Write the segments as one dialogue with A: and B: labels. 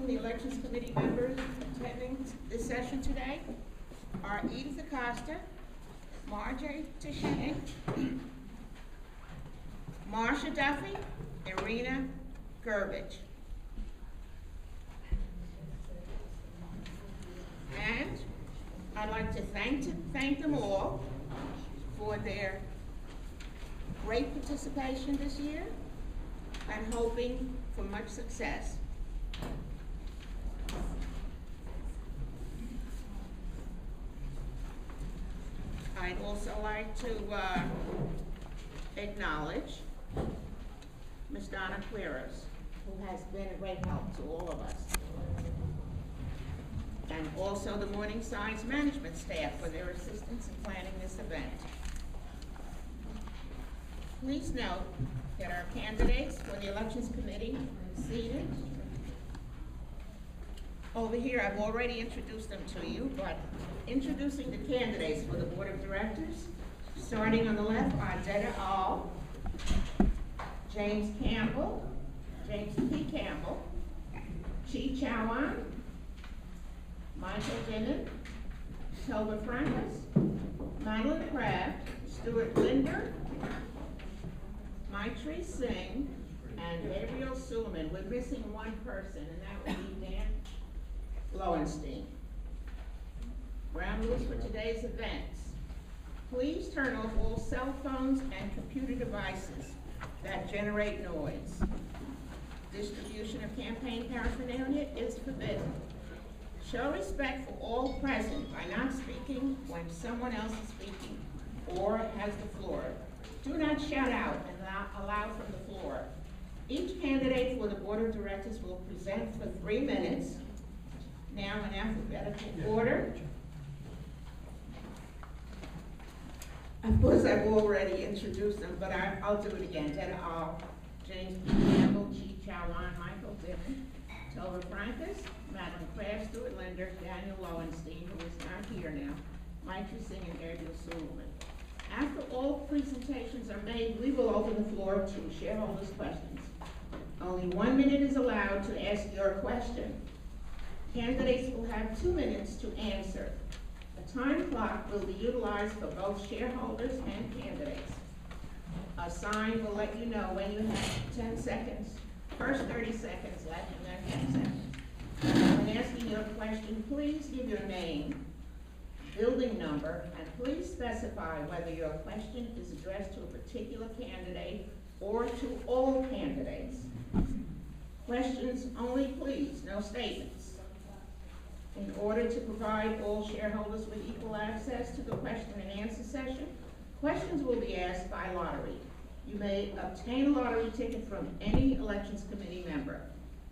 A: introducing the Elections Committee members attending this session today are Edith Acosta, Marjorie Tashane, Marsha Duffy, and Rena Gerbich. And I'd like to thank them all for their great participation this year and hoping for much success. I'd also like to acknowledge Ms. Donna Quiros, who has been a great help to all of us. And also the Morning Signs management staff for their assistance in planning this event. Please note that our candidates for the Elections Committee are seated. Over here, I've already introduced them to you, but introducing the candidates for the Board of Directors, starting on the left are Detta Ahl, James P. Campbell, Chi Chawan, Michael Dinnan, Toba Francis, Madeline Kraft, Stuart Linder, Maitri Singh, and Gabriel Suleiman. We're missing one person, and that would be Dan Lowenstein. Ground rules for today's events. Please turn off all cell phones and computer devices that generate noise. Distribution of campaign paraphernalia is forbidden. Show respect for all present by not speaking when someone else is speaking or has the floor. Do not shout out and allow from the floor. Each candidate for the Board of Directors will present for 3 minutes. Now in alphabetical order. Of course, I've already introduced them, but I'll do it again. Detta Ahl, James P. Campbell, Chi Chawan, Michael Dinnan, Toba Francis, Madeline Kraft, Stuart Linder, Daniel Lowenstein, who is not here now, Maitri Singh, and Gabriel Suleiman. After all presentations are made, we will open the floor to shareholders' questions. Only 1 minute is allowed to ask your question. Candidates will have 2 minutes to answer. A time clock will be utilized for both shareholders and candidates. A sign will let you know when you have 10 seconds, first 30 seconds left, and then 10 seconds. When asking your question, please give your name, building number, and please specify whether your question is addressed to a particular candidate or to all candidates. Questions only, please, no statements. In order to provide all shareholders with equal access to the question and answer session, questions will be asked by lottery. You may obtain a lottery ticket from any Elections Committee member.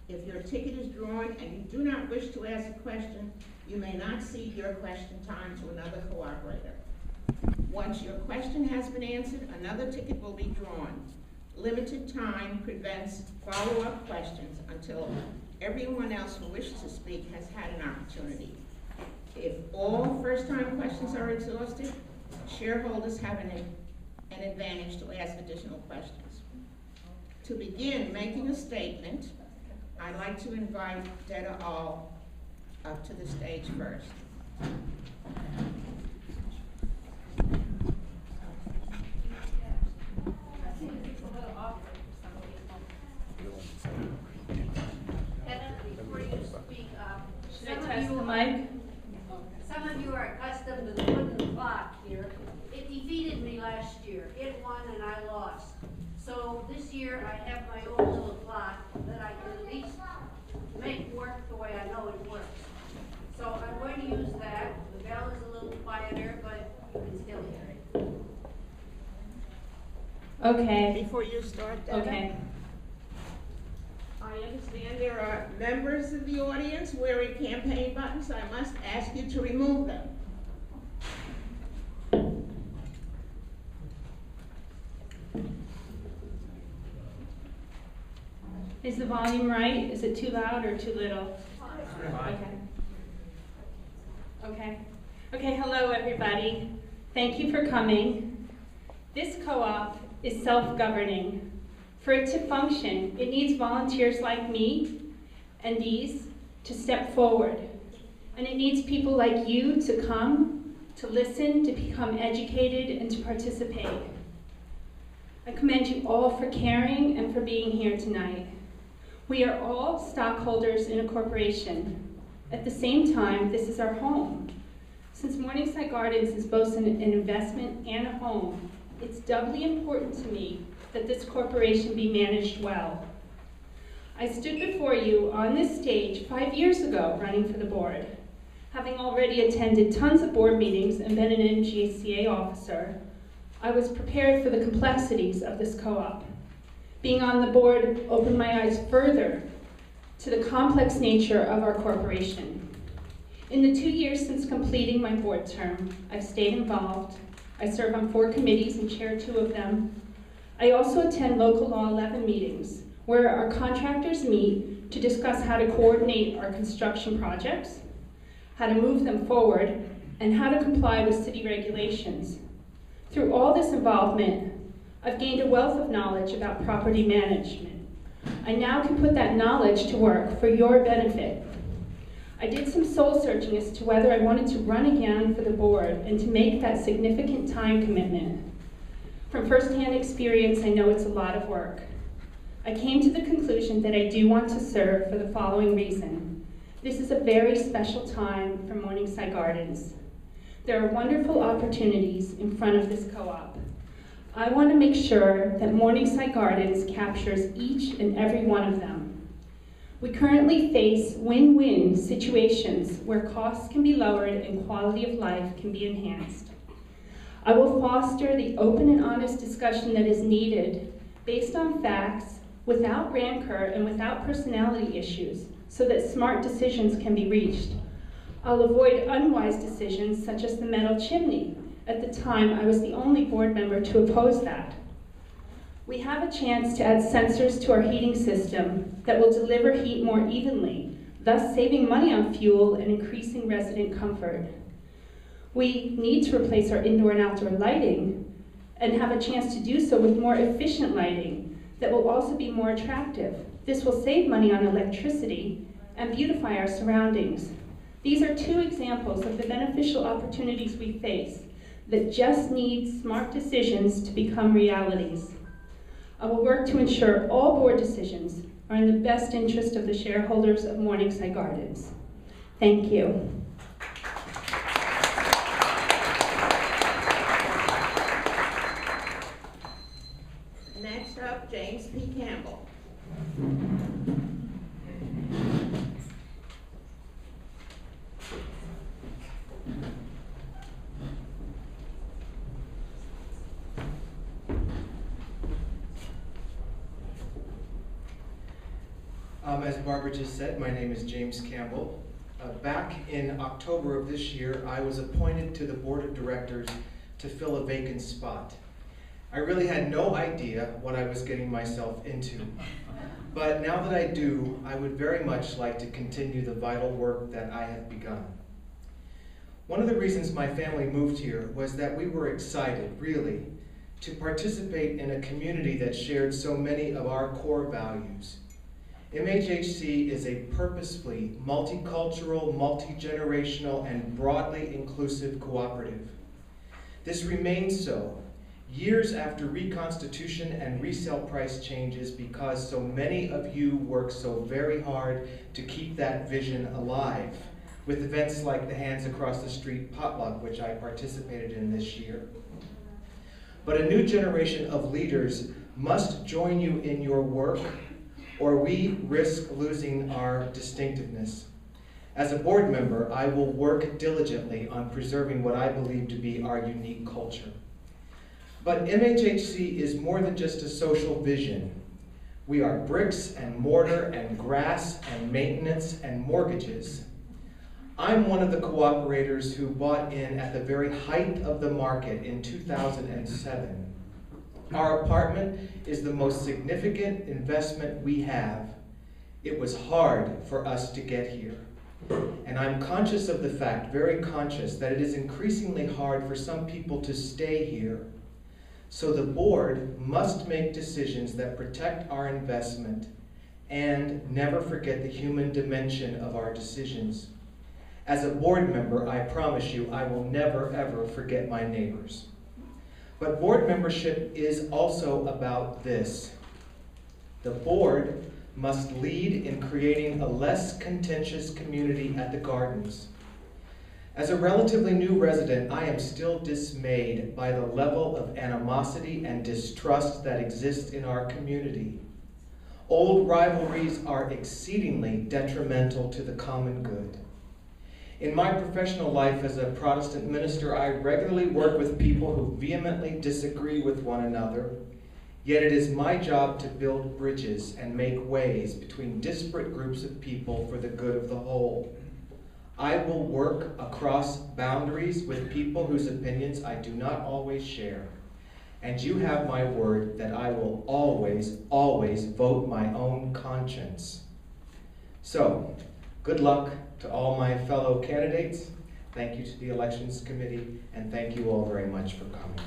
A: If your ticket is drawn and you do not wish to ask a question, you may not cede your question time to another cooperator. Once your question has been answered, another ticket will be drawn. Limited time prevents follow-up questions until everyone else who wishes to speak has had an opportunity. If all first-time questions are exhausted, shareholders have an advantage to ask additional questions. To begin making a statement, I'd like to invite Detta Ahl up to the stage first.
B: Some of you are accustomed to the wooden clock here. It defeated me last year. It won and I lost. So this year I have my own little clock that I can at least make work the way I know it works. So I'm going to use that. The bell is a little quieter, but you can still hear it.
C: Okay.
A: Before you start, Detta,
C: Okay.
A: I understand there are members of the audience wearing campaign buttons. I must ask you to remove them.
C: Is the volume right? Is it too loud or too little? Okay. Okay. Okay, hello everybody. Thank you for coming. This co-op is self-governing. For it to function, it needs volunteers like me and these to step forward. And it needs people like you to come, to listen, to become educated, and to participate. I commend you all for caring and for being here tonight. We are all stockholders in a corporation. At the same time, this is our home. Since Morningside Gardens is both an investment and a home, it's doubly important to me that this corporation be managed well. I stood before you on this stage 5 years ago running for the board. Having already attended tons of board meetings and been an MGCA officer, I was prepared for the complexities of this co-op. Being on the board opened my eyes further to the complex nature of our corporation. In the 2 years since completing my board term, I've stayed involved. I serve on 4 committees and chair 2 of them. I also attend local law 11 meetings, where our contractors meet to discuss how to coordinate our construction projects, how to move them forward, and how to comply with city regulations. Through all this involvement, I've gained a wealth of knowledge about property management. I now can put that knowledge to work for your benefit. I did some soul searching as to whether I wanted to run again for the board and to make that significant time commitment. From firsthand experience, I know it's a lot of work. I came to the conclusion that I do want to serve for the following reason. This is a very special time for Morningside Gardens. There are wonderful opportunities in front of this co-op. I want to make sure that Morningside Gardens captures each and every one of them. We currently face win-win situations where costs can be lowered and quality of life can be enhanced. I will foster the open and honest discussion that is needed based on facts, without rancor and without personality issues, so that smart decisions can be reached. I'll avoid unwise decisions such as the metal chimney. At the time, I was the only board member to oppose that. We have a chance to add sensors to our heating system that will deliver heat more evenly, thus saving money on fuel and increasing resident comfort. We need to replace our indoor and outdoor lighting and have a chance to do so with more efficient lighting that will also be more attractive. This will save money on electricity and beautify our surroundings. These are 2 examples of the beneficial opportunities we face that just need smart decisions to become realities. I will work to ensure all board decisions are in the best interest of the shareholders of Morningside Gardens. Thank you.
A: Next up, James P. Campbell.
D: As Barbara just said, my name is James Campbell. Back in October of this year, I was appointed to the board of directors to fill a vacant spot. I really had no idea what I was getting myself into. But now that I do, I would very much like to continue the vital work that I have begun. One of the reasons my family moved here was that we were excited, really, to participate in a community that shared so many of our core values. MHHC is a purposefully multicultural, multi-generational, and broadly inclusive cooperative. This remains so years after reconstitution and resale price changes because so many of you work so very hard to keep that vision alive with events like the Hands Across the Street potluck, which I participated in this year. But a new generation of leaders must join you in your work, or we risk losing our distinctiveness. As a board member, I will work diligently on preserving what I believe to be our unique culture. But MHHC is more than just a social vision. We are bricks and mortar and grass and maintenance and mortgages. I'm one of the cooperators who bought in at the very height of the market in 2007. Our apartment is the most significant investment we have. It was hard for us to get here. And I'm conscious of the fact, very conscious, that it is increasingly hard for some people to stay here. So the board must make decisions that protect our investment and never forget the human dimension of our decisions. As a board member, I promise you I will never ever forget my neighbors. But board membership is also about this. The board must lead in creating a less contentious community at the Gardens. As a relatively new resident, I am still dismayed by the level of animosity and distrust that exists in our community. Old rivalries are exceedingly detrimental to the common good. In my professional life as a Protestant minister, I regularly work with people who vehemently disagree with one another, yet it is my job to build bridges and make ways between disparate groups of people for the good of the whole. I will work across boundaries with people whose opinions I do not always share. And you have my word that I will always, always vote my own conscience. So, good luck to all my fellow candidates. Thank you to the Elections Committee, and thank you all very much for coming.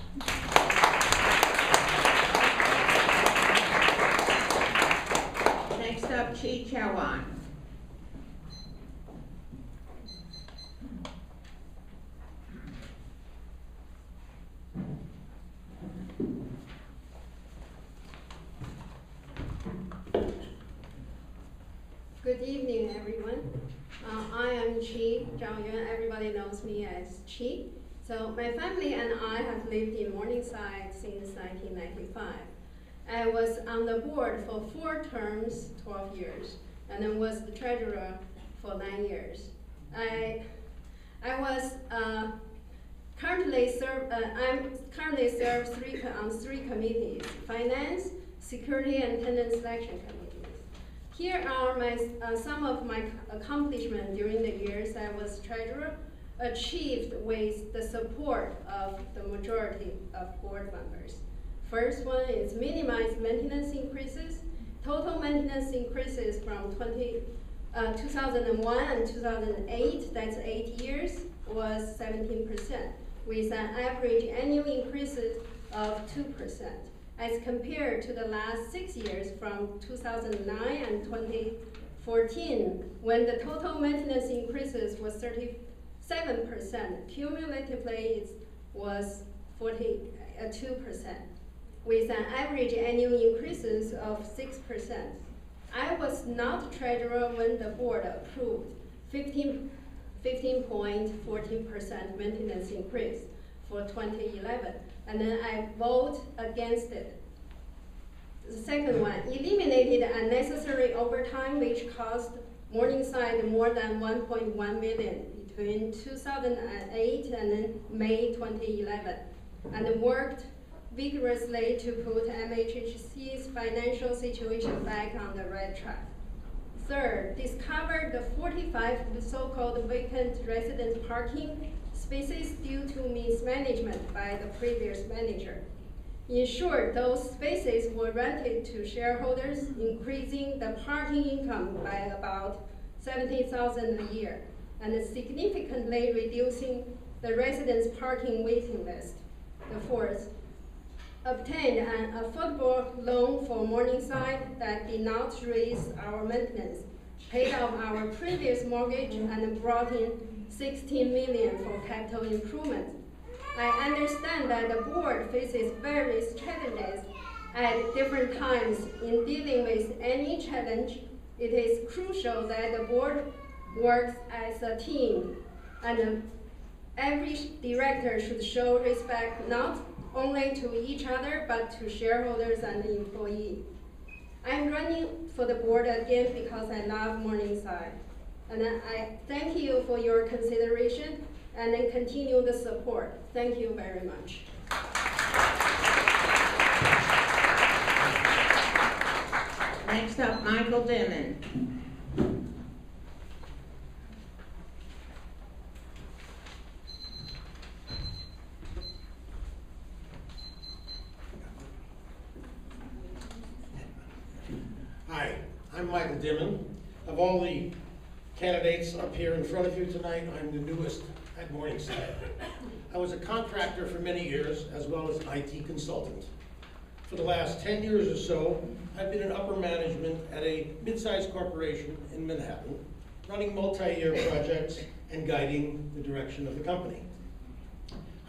A: Next up, Chi Chawan.
E: Good evening, everyone. I am Chi Zhang Yuan. Everybody knows me as Chi. So my family and I have lived in Morningside since 1995. I was on the board for 4 terms, 12 years, and then was the treasurer for 9 years. I was currently serve on 3 committees: Finance, Security, and Tenant Selection Committee. Here are some of my accomplishments during the years I was treasurer, achieved with the support of the majority of board members. First one is minimize maintenance increases. Total maintenance increases from 2001 and 2008, that's 8 years, was 17%, with an average annual increases of 2%. As compared to the last 6 years from 2009 and 2014, when the total maintenance increases was 37%, cumulatively it was 42%, with an average annual increases of 6%. I was not treasurer when the board approved 15.14% maintenance increase for 2011. And then I vote against it. The second one, eliminated unnecessary overtime, which cost Morningside more than $1.1 million between 2008 and then May 2011, and worked vigorously to put MHHC's financial situation back on the right track. Third, discovered the 45 so-called vacant residence parking spaces due to mismanagement by the previous manager. In short, those spaces were rented to shareholders, increasing the parking income by about $70,000 a year, and significantly reducing the residence parking waiting list. The fourth, obtained an affordable loan for Morningside that did not raise our maintenance, paid off our previous mortgage, and brought in $16 million for capital improvement. I understand that the board faces various challenges at different times. In dealing with any challenge, it is crucial that the board works as a team, and every director should show respect not only to each other, but to shareholders and employees. I'm running for the board again because I love Morningside. And I thank you for your consideration and then continue the support. Thank you very much.
A: Next up, Michael Dimon.
F: Hi, I'm Michael Dimon. Of all the candidates up here in front of you tonight, I'm the newest at Morningside. I was a contractor for many years, as well as an IT consultant. For the last 10 years or so, I've been in upper management at a mid-sized corporation in Manhattan, running multi-year projects and guiding the direction of the company.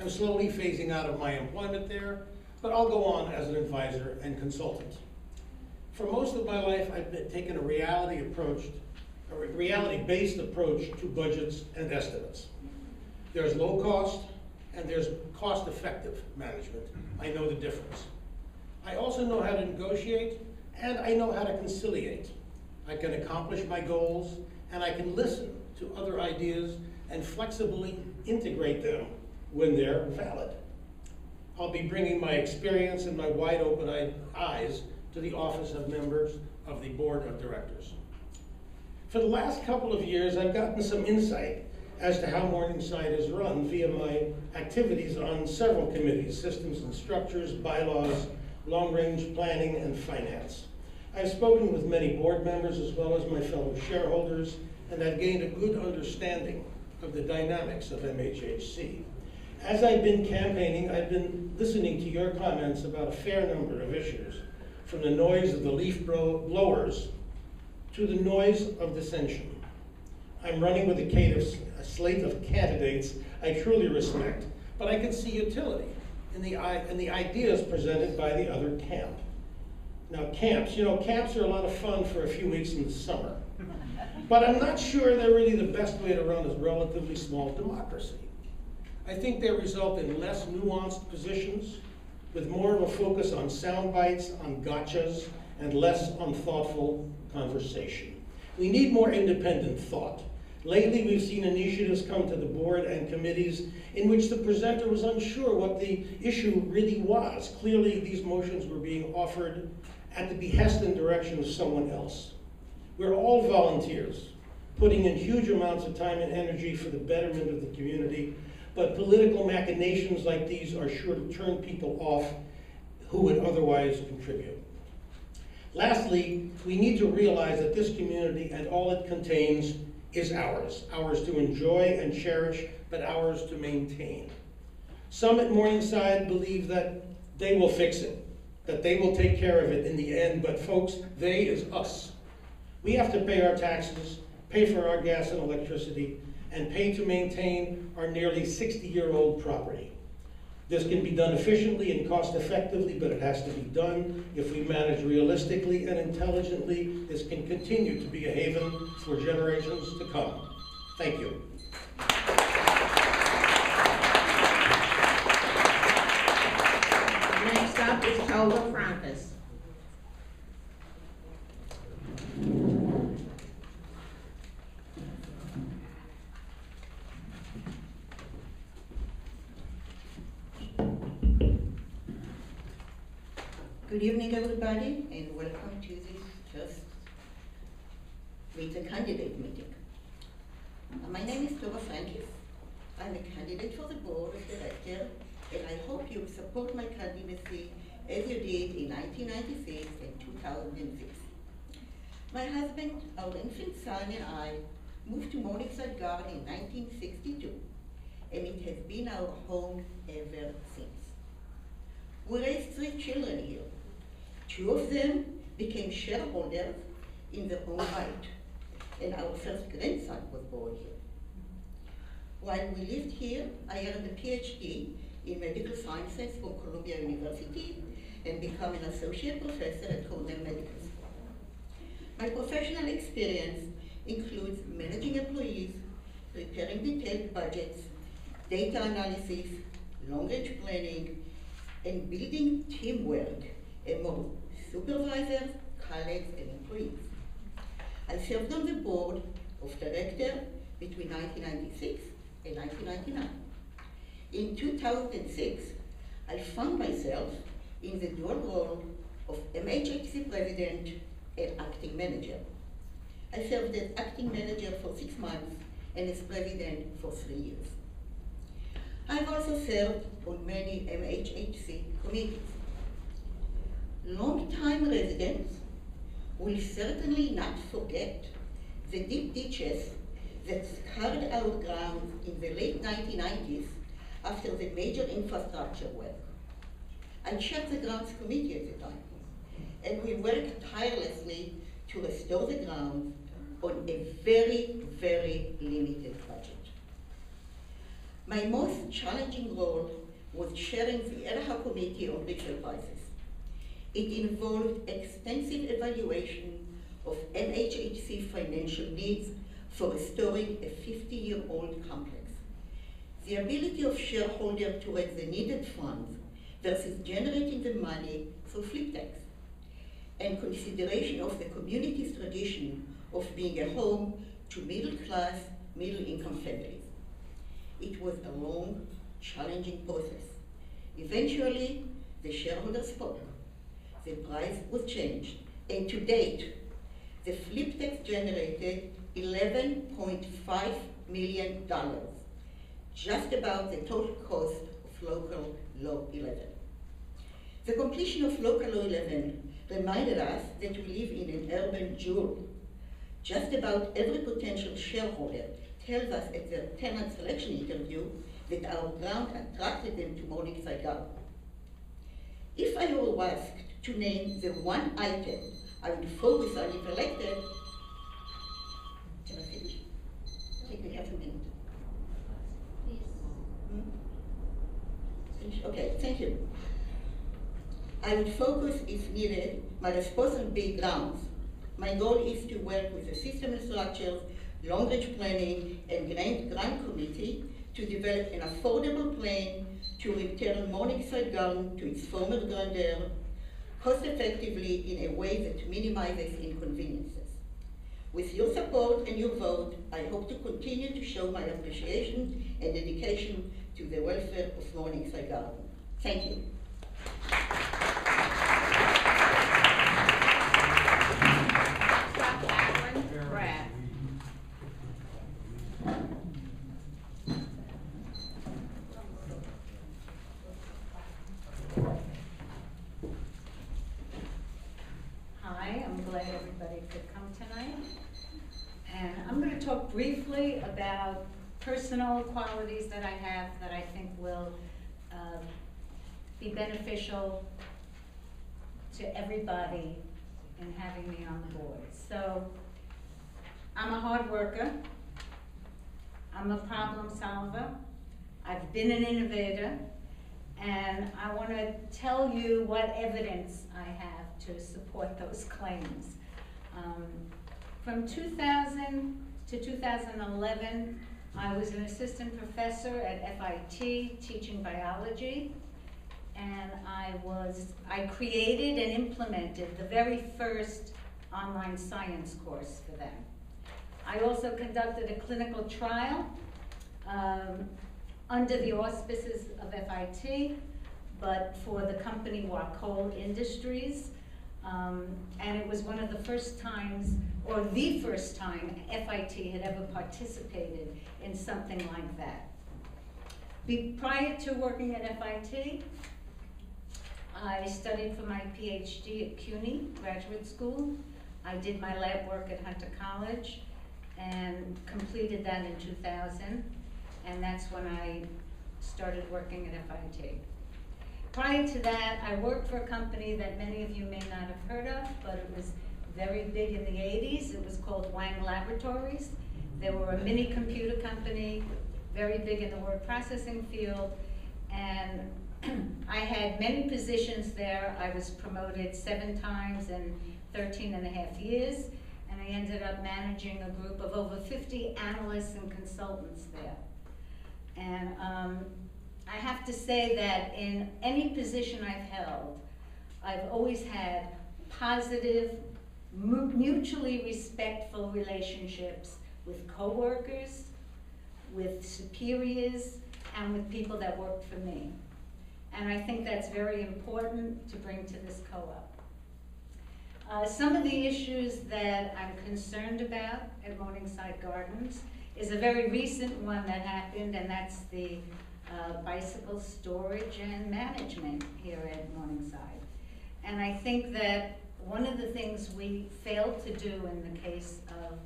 F: I'm slowly phasing out of my employment there, but I'll go on as an advisor and consultant. For most of my life, I've taken a reality-based approach to budgets and estimates. There's low cost and there's cost-effective management. I know the difference. I also know how to negotiate and I know how to conciliate. I can accomplish my goals and I can listen to other ideas and flexibly integrate them when they're valid. I'll be bringing my experience and my wide open eyes to the office of members of the board of directors. For the last couple of years, I've gotten some insight as to how Morningside is run via my activities on several committees: systems and structures, bylaws, long-range planning, and finance. I've spoken with many board members as well as my fellow shareholders, and I've gained a good understanding of the dynamics of MHHC. As I've been campaigning, I've been listening to your comments about a fair number of issues, from the noise of the leaf blowers to the noise of dissension. I'm running with a slate of candidates I truly respect, but I can see utility in the ideas presented by the other camp. Now camps are a lot of fun for a few weeks in the summer, but I'm not sure they're really the best way to run a relatively small democracy. I think they result in less nuanced positions, with more of a focus on sound bites, on gotchas, and less on thoughtful conversation. We need more independent thought. Lately, we've seen initiatives come to the board and committees in which the presenter was unsure what the issue really was. Clearly, these motions were being offered at the behest and direction of someone else. We're all volunteers, putting in huge amounts of time and energy for the betterment of the community, but political machinations like these are sure to turn people off who would otherwise contribute. Lastly, we need to realize that this community and all it contains is ours to enjoy and cherish, but ours to maintain. Some at Morningside believe that they will fix it, that they will take care of it in the end, but folks, they is us. We have to pay our taxes, pay for our gas and electricity, and pay to maintain our nearly 60-year-old property. This can be done efficiently and cost-effectively, but it has to be done. If we manage realistically and intelligently, this can continue to be a haven for generations to come. Thank you.
A: Next up is Tova Francis.
G: Good evening, everybody, and welcome to this first Meet the Candidate meeting. My name is Tova Francis. I'm a candidate for the board of directors, and I hope you support my candidacy as you did in 1996 and 2006. My husband, our infant son, and I moved to Morningside Garden in 1962, and it has been our home ever since. We raised 3 children here. 2 of them became shareholders in their own right, and our first grandson was born here. While we lived here, I earned a PhD in medical sciences from Columbia University and became an associate professor at Cornell Medical School. My professional experience includes managing employees, preparing detailed budgets, data analysis, long-range planning, and building teamwork among supervisors, colleagues, and employees. I served on the board of directors between 1996 and 1999. In 2006, I found myself in the dual role of MHHC president and acting manager. I served as acting manager for 6 months and as president for 3 years. I've also served on many MHHC committees. Long-time residents will certainly not forget the deep ditches that scarred our ground in the late 1990s after the major infrastructure work. I chaired the grounds committee at the time, and we worked tirelessly to restore the grounds on a very, very limited budget. My most challenging role was chairing the ad hoc committee on resale prices. It involved extensive evaluation of MHHC financial needs for restoring a 50-year-old complex. The ability of shareholders to raise the needed funds versus generating the money through flip tax, and consideration of the community's tradition of being a home to middle-class, middle-income families. It was a long, challenging process. Eventually, the shareholders spoke. The price was changed, and to date, the flip tax generated $11.5 million, just about the total cost of local law 11. The completion of local law 11 reminded us that we live in an urban jewel. Just about every potential shareholder tells us at their tenant selection interview that our ground attracted them to Morningside Garden. If I were asked to name the one item I would focus on if elected, can I finish? I think we have a minute. Finish? Okay, thank you. I would focus, if needed, my response on big grounds. My goal is to work with the system and structures, long-range planning, and grant committee to develop an affordable plan to return Morningside Garden to its former grandeur, cost-effectively in a way that minimizes inconveniences. With your support and your vote, I hope to continue to show my appreciation and dedication to the welfare of Morningside Garden. Thank you.
A: Brad.
H: Hi, I'm glad everybody could come tonight. And I'm going to talk briefly about personal qualities that I have that I think will be beneficial to everybody in having me on the board. So, I'm a hard worker. I'm a problem solver. I've been an innovator. And I want to tell you what evidence I have to support those claims. From 2000 to 2011, I was an assistant professor at FIT teaching biology, and I created and implemented the very first online science course for them. I also conducted a clinical trial under the auspices of FIT, but for the company Wacol Industries. And it was one of the first times, or the first time, FIT had ever participated in something like that. Prior to working at FIT, I studied for my PhD at CUNY Graduate School. I did my lab work at Hunter College and completed that in 2000, and that's when I started working at FIT. Prior to that, I worked for a company that many of you may not have heard of, but it was very big in the 80s. It was called Wang Laboratories. They were a mini computer company, very big in the word processing field, and I had many positions there. I was promoted 7 times in 13 and a half years, and I ended up managing a group of over 50 analysts and consultants there. And I have to say that in any position I've held, I've always had positive, mutually respectful relationships with coworkers, with superiors, and with people that worked for me. And I think that's very important to bring to this co-op. Some of the issues that I'm concerned about at Morningside Gardens is a very recent one that happened, and that's the bicycle storage and management here at Morningside. And I think that one of the things we failed to do in the case of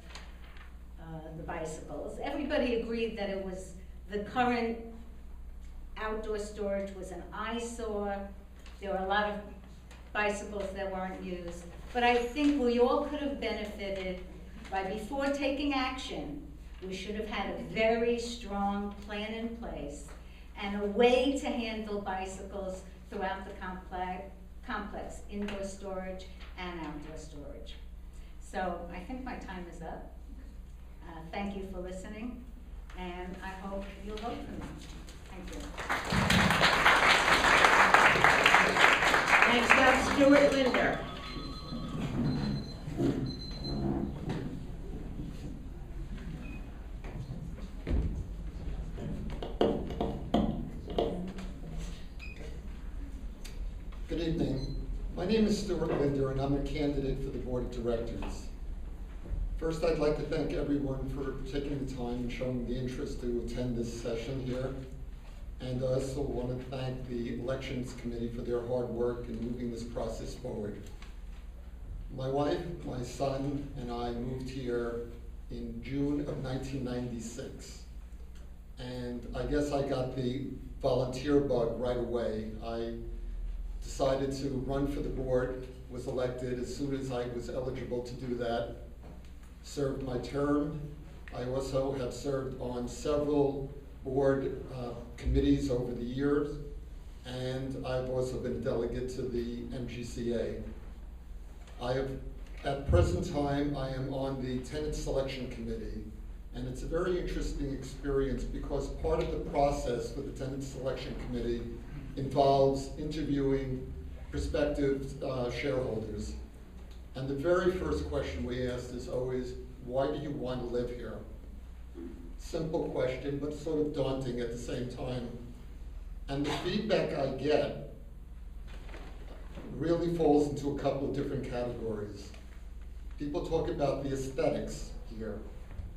H: the bicycles, everybody agreed that it was the current outdoor storage was an eyesore, There were a lot of bicycles that weren't used. But I think we all could have benefited by, before taking action, we should have had a very strong plan in place and a way to handle bicycles throughout the complex, indoor storage and outdoor storage. So I think my time is up. Thank you for listening, and I hope you'll vote for me. Thank you.
A: Next up, Stuart Linder.
I: Good evening. My name is Stuart Linder, and I'm a candidate for the Board of Directors. First, I'd like to thank everyone for taking the time and showing the interest to attend this session here. And I also want to thank the Elections Committee for their hard work in moving this process forward. My wife, my son, and I moved here in June of 1996. And I guess I got the volunteer bug right away. I decided to run for the board, was elected as soon as I was eligible to do that, served my term. I also have served on several board committees over the years, and I've also been a delegate to the MGCA. At present time, I am on the tenant selection committee, and it's a very interesting experience because part of the process for the tenant selection committee involves interviewing prospective shareholders. And the very first question we asked is always, why do you want to live here? Simple question, but sort of daunting at the same time. And the feedback I get really falls into a couple of different categories. People talk about the aesthetics here,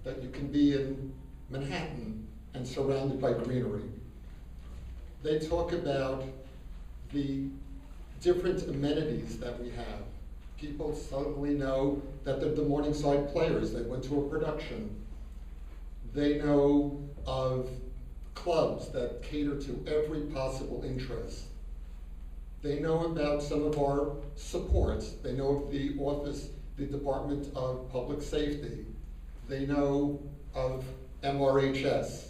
I: that you can be in Manhattan and surrounded by greenery. They talk about the different amenities that we have. People suddenly know that they're the Morningside Players. They went to a production. They know of clubs that cater to every possible interest. They know about some of our supports. They know of the office, the Department of Public Safety. They know of MRHS.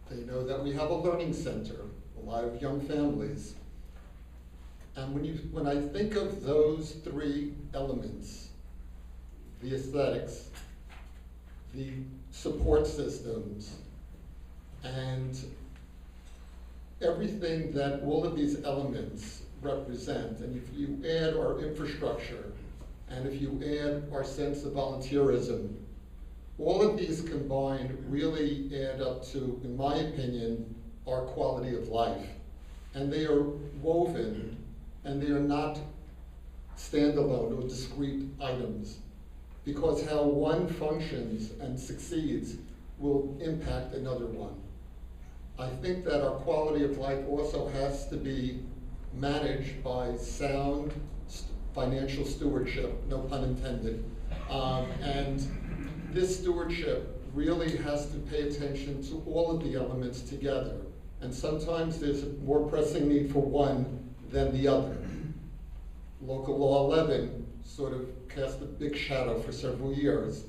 I: They know that we have a learning center, a lot of young families. And when I think of those three elements, the aesthetics, the support systems, and everything that all of these elements represent, and if you add our infrastructure, and if you add our sense of volunteerism, all of these combined really add up to, in my opinion, our quality of life. And they are woven, and they are not standalone or discrete items, because how one functions and succeeds will impact another one. I think that our quality of life also has to be managed by sound financial stewardship, no pun intended. And this stewardship really has to pay attention to all of the elements together. And sometimes there's a more pressing need for one than the other. Local Law 11 sort of cast a big shadow for several years.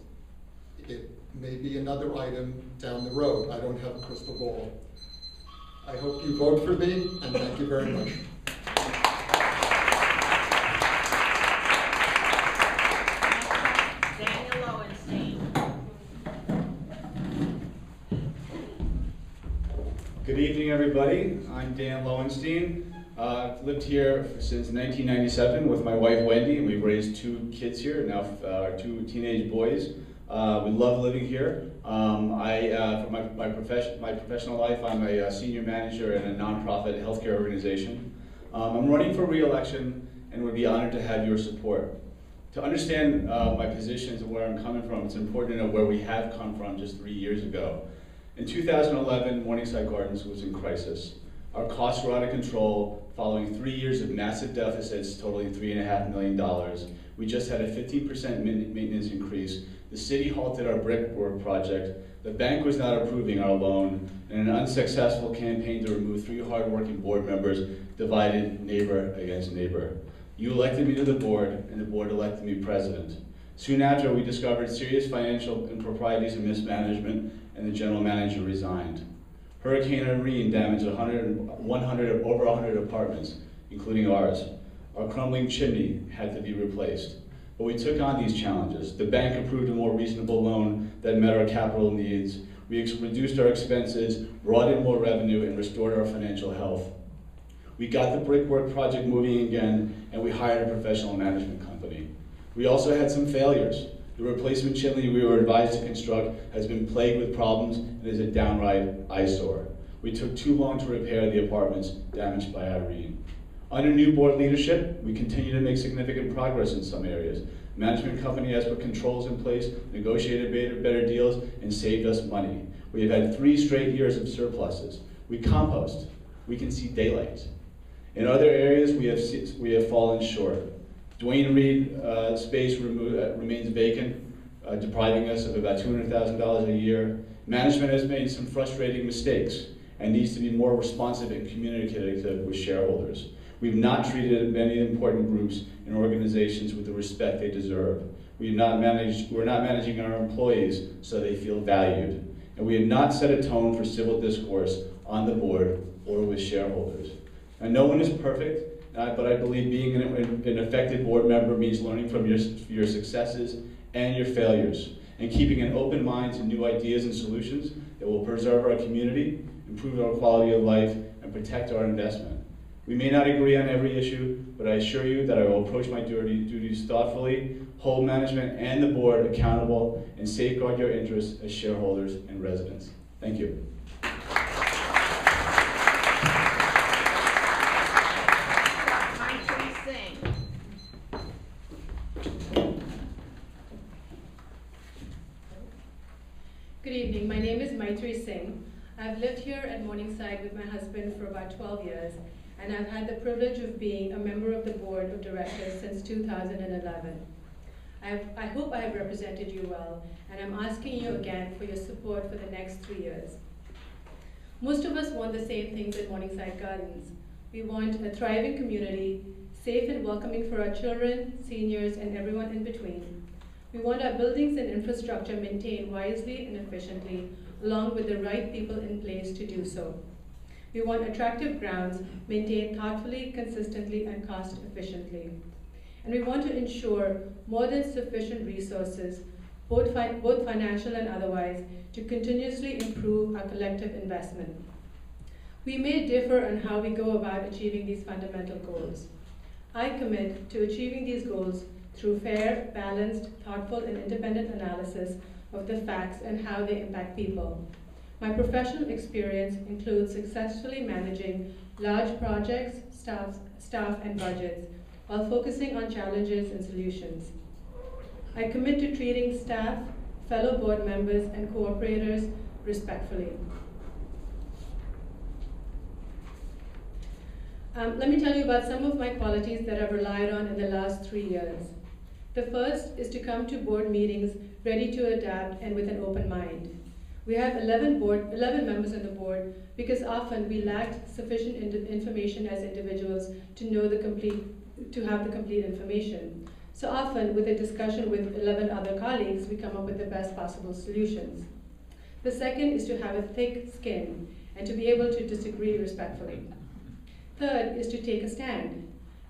I: It may be another item down the road. I don't have a crystal ball. I hope you vote for me, and thank you very much.
A: Daniel Lowenstein.
J: Good evening, everybody. I'm Dan Lowenstein. I've lived here since 1997 with my wife Wendy, and we've raised 2 kids here, now 2 teenage boys. We love living here. For my professional life, I'm a senior manager in a nonprofit healthcare organization. I'm running for re-election and would be honored to have your support. To understand my positions and where I'm coming from, it's important to know where we have come from just 3 years ago. In 2011, Morningside Gardens was in crisis. Our costs were out of control following 3 years of massive deficits totaling $3.5 million. We just had a 15% maintenance increase The city halted our brickwork project, the bank was not approving our loan, and an unsuccessful campaign to remove 3 hardworking board members divided neighbor against neighbor. You elected me to the board, and the board elected me president. Soon after, we discovered serious financial improprieties and mismanagement, and the general manager resigned. Hurricane Irene damaged over 100 apartments, including ours. Our crumbling chimney had to be replaced. But we took on these challenges. The bank approved a more reasonable loan that met our capital needs. We reduced our expenses, brought in more revenue, and restored our financial health. We got the brickwork project moving again, and we hired a professional management company. We also had some failures. The replacement chimney we were advised to construct has been plagued with problems and is a downright eyesore. We took too long to repair the apartments damaged by Irene. Under new board leadership, we continue to make significant progress in some areas. Management company has put controls in place, negotiated better deals, and saved us money. We have had 3 straight years of surpluses. We compost. We can see daylight. In other areas, we have fallen short. Dwayne Reed space remains vacant, depriving us of about $200,000 a year. Management has made some frustrating mistakes and needs to be more responsive and communicative with shareholders. We've not treated many important groups and organizations with the respect they deserve. We're not managing our employees so they feel valued. And we have not set a tone for civil discourse on the board or with shareholders. And no one is perfect, but I believe being an effective board member means learning from your successes and your failures, and keeping an open mind to new ideas and solutions that will preserve our community, improve our quality of life, and protect our investment. We may not agree on every issue, but I assure you that I will approach my duties thoughtfully, hold management and the board accountable, and safeguard your interests as shareholders and residents. Thank you.
K: Good evening, my name is Maitri Singh. I've lived here at Morningside with my husband for about 12 years, and I've had the privilege of being a member of the board of directors since 2011. I hope I have represented you well, and I'm asking you again for your support for the next 3 years. Most of us want the same things at Morningside Gardens. We want a thriving community, safe and welcoming for our children, seniors, and everyone in between. We want our buildings and infrastructure maintained wisely and efficiently, along with the right people in place to do so. We want attractive grounds maintained thoughtfully, consistently, and cost efficiently. And we want to ensure more than sufficient resources, both financial and otherwise, to continuously improve our collective investment. We may differ on how we go about achieving these fundamental goals. I commit to achieving these goals through fair, balanced, thoughtful, and independent analysis of the facts and how they impact people. My professional experience includes successfully managing large projects, staff, and budgets, while focusing on challenges and solutions. I commit to treating staff, fellow board members, and cooperators respectfully. Let me tell you about some of my qualities that I've relied on in the last 3 years. The first is to come to board meetings ready to adapt and with an open mind. We have 11 members on the board because often we lacked sufficient information as individuals to have the complete information. So often, with a discussion with 11 other colleagues, we come up with the best possible solutions. The second is to have a thick skin and to be able to disagree respectfully. Third is to take a stand,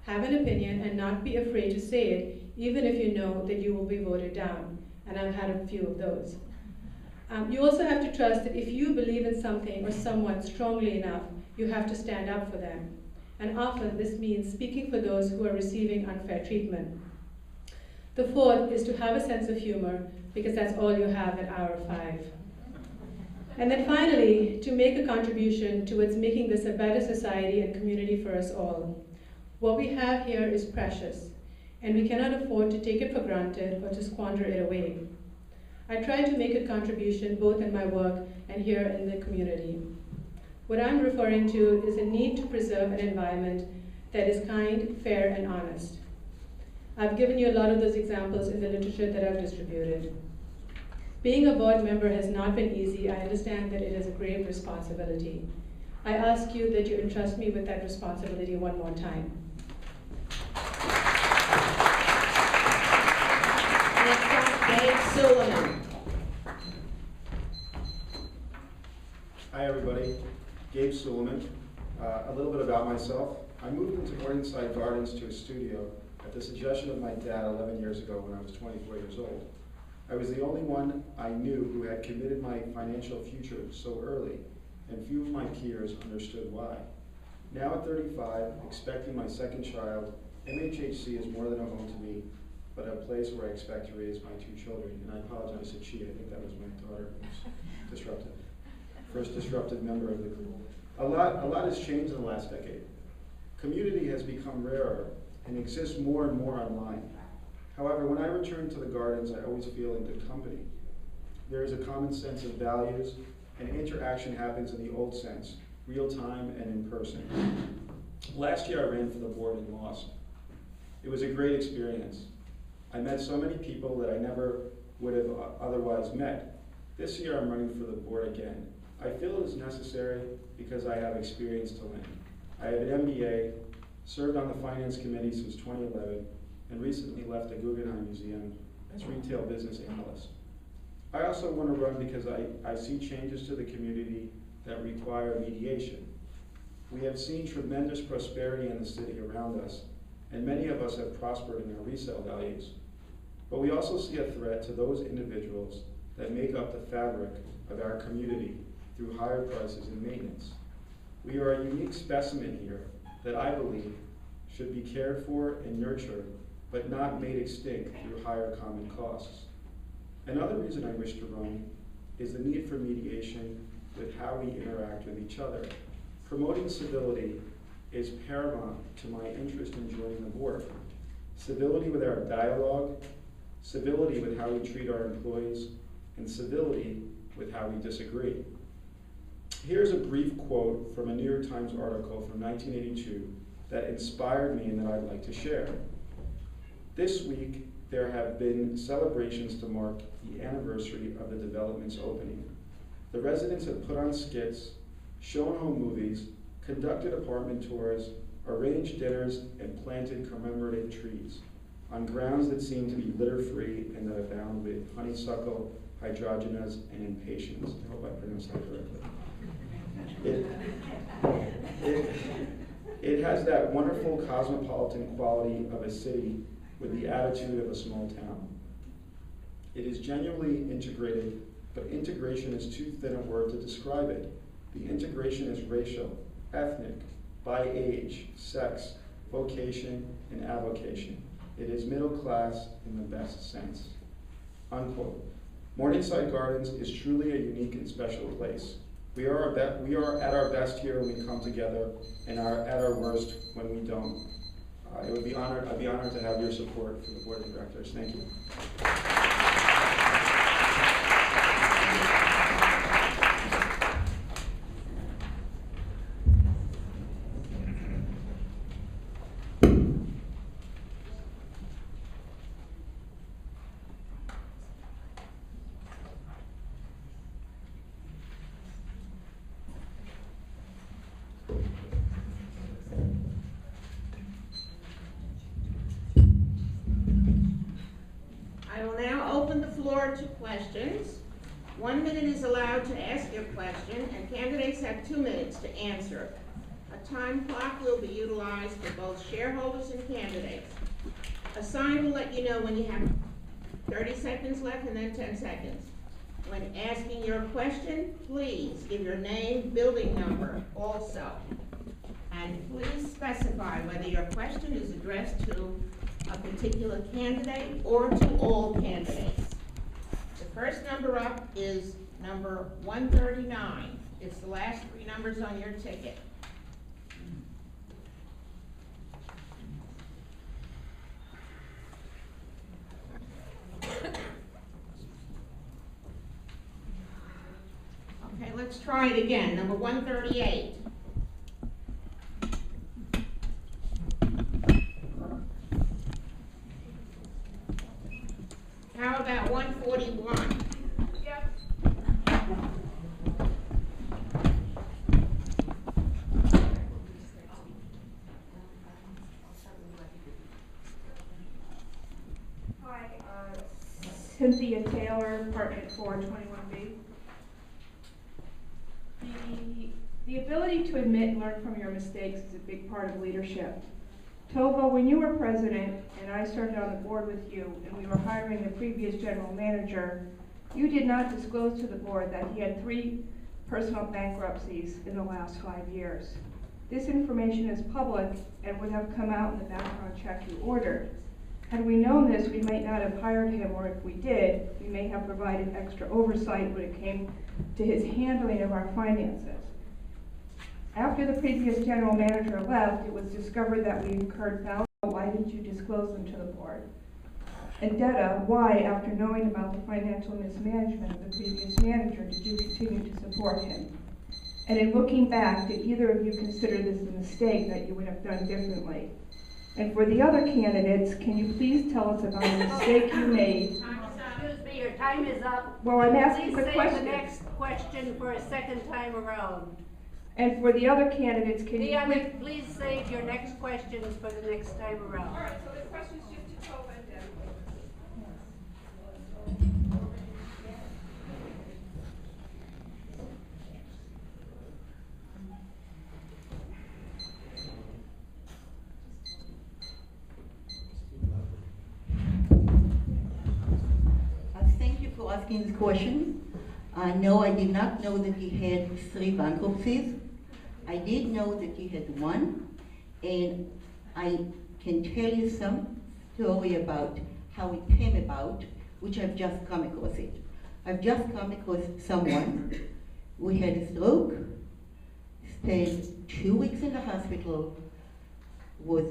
K: have an opinion, and not be afraid to say it, even if you know that you will be voted down. And I've had a few of those. You also have to trust that if you believe in something or someone strongly enough, you have to stand up for them. And often this means speaking for those who are receiving unfair treatment. The fourth is to have a sense of humor, because that's all you have at hour 5. And then finally, to make a contribution towards making this a better society and community for us all. What we have here is precious, and we cannot afford to take it for granted or to squander it away. I try to make a contribution both in my work and here in the community. What I'm referring to is a need to preserve an environment that is kind, fair, and honest. I've given you a lot of those examples in the literature that I've distributed. Being a board member has not been easy. I understand that it is a grave responsibility. I ask you that you entrust me with that responsibility one more time.
A: Next up, Dave Suleiman.
L: Hi everybody, Gabe Suleiman. A little bit about myself. I moved into Morningside Gardens to a studio at the suggestion of my dad 11 years ago when I was 24 years old. I was the only one I knew who had committed my financial future so early, and few of my peers understood why. Now at 35, expecting my second child, MHHC is more than a home to me, but a place where I expect to raise my two children. And I apologize to she, I think that was my daughter who was disruptive. First disruptive member of the group. A lot has changed in the last decade. Community has become rarer and exists more and more online. However, when I return to the gardens, I always feel in good company. There is a common sense of values, and interaction happens in the old sense, real time and in person. Last year I ran for the board and lost. It was a great experience. I met so many people that I never would have otherwise met. This year I'm running for the board again. I feel it is necessary because I have experience to lend. I have an MBA, served on the finance committee since 2011, and recently left the Guggenheim Museum as retail business analyst. I also want to run because I see changes to the community that require mediation. We have seen tremendous prosperity in the city around us, and many of us have prospered in our resale values. But we also see a threat to those individuals that make up the fabric of our community through higher prices and maintenance. We are a unique specimen here that I believe should be cared for and nurtured, but not made extinct through higher common costs. Another reason I wish to run is the need for mediation with how we interact with each other. Promoting civility is paramount to my interest in joining the board. Civility with our dialogue, civility with how we treat our employees, and civility with how we disagree. Here's a brief quote from a New York Times article from 1982 that inspired me and that I'd like to share. This week, there have been celebrations to mark the anniversary of the development's opening. The residents have put on skits, shown home movies, conducted apartment tours, arranged dinners, and planted commemorative trees on grounds that seem to be litter-free and that abound with honeysuckle, hydrogenas, and impatiens. I hope I pronounced that correctly. It has that wonderful cosmopolitan quality of a city with the attitude of a small town. It is genuinely integrated, but integration is too thin a word to describe it. The integration is racial, ethnic, by age, sex, vocation, and avocation. It is middle class in the best sense. Unquote. Morningside Gardens is truly a unique and special place. We are at our best here when we come together, and are at our worst when we don't. I'd be honored to have your support for the board of directors. Thank you.
A: I will now open the floor to questions. 1 minute is allowed to ask your question, and candidates have 2 minutes to answer. A time clock will be utilized for both shareholders and candidates. A sign will let you know when you have 30 seconds left and then 10 seconds. When asking your question, please give your name, building number also. And please specify whether your question is addressed to a particular candidate or to all candidates. The first number up is number 139. It's the last 3 numbers on your ticket. Okay, let's try it again. Number 138. How about 141?
M: Cynthia Taylor, partner at 421B. The ability to admit and learn from your mistakes is a big part of leadership. Tova, when you were president and I started on the board with you and we were hiring the previous general manager, you did not disclose to the board that he had 3 personal bankruptcies in the last 5 years. This information is public and would have come out in the background check you ordered. Had we known this, we might not have hired him, or if we did, we may have provided extra oversight when it came to his handling of our finances. After the previous general manager left, it was discovered that we incurred foul. Why didn't you disclose them to the board? And Detta, why, after knowing about the financial mismanagement of the previous manager, did you continue to support him? And in looking back, did either of you consider this a mistake that you would have done differently? And for the other candidates, can you please tell us about a mistake you made?
B: Excuse me, your time is up.
M: Well, I'm asking for
B: Please save
M: questions.
B: the next question for a second time around.
M: And for the other candidates, can you
B: Please save your next questions for the next time around.
M: All right, so the question's just to Tova and Deb.
G: Thank you for asking this question. No, I did not know that he had 3 bankruptcies. I did know that he had 1, and I can tell you some story about how it came about, which I've just come across it. I've just come across someone who had a stroke, stayed 2 weeks in the hospital, was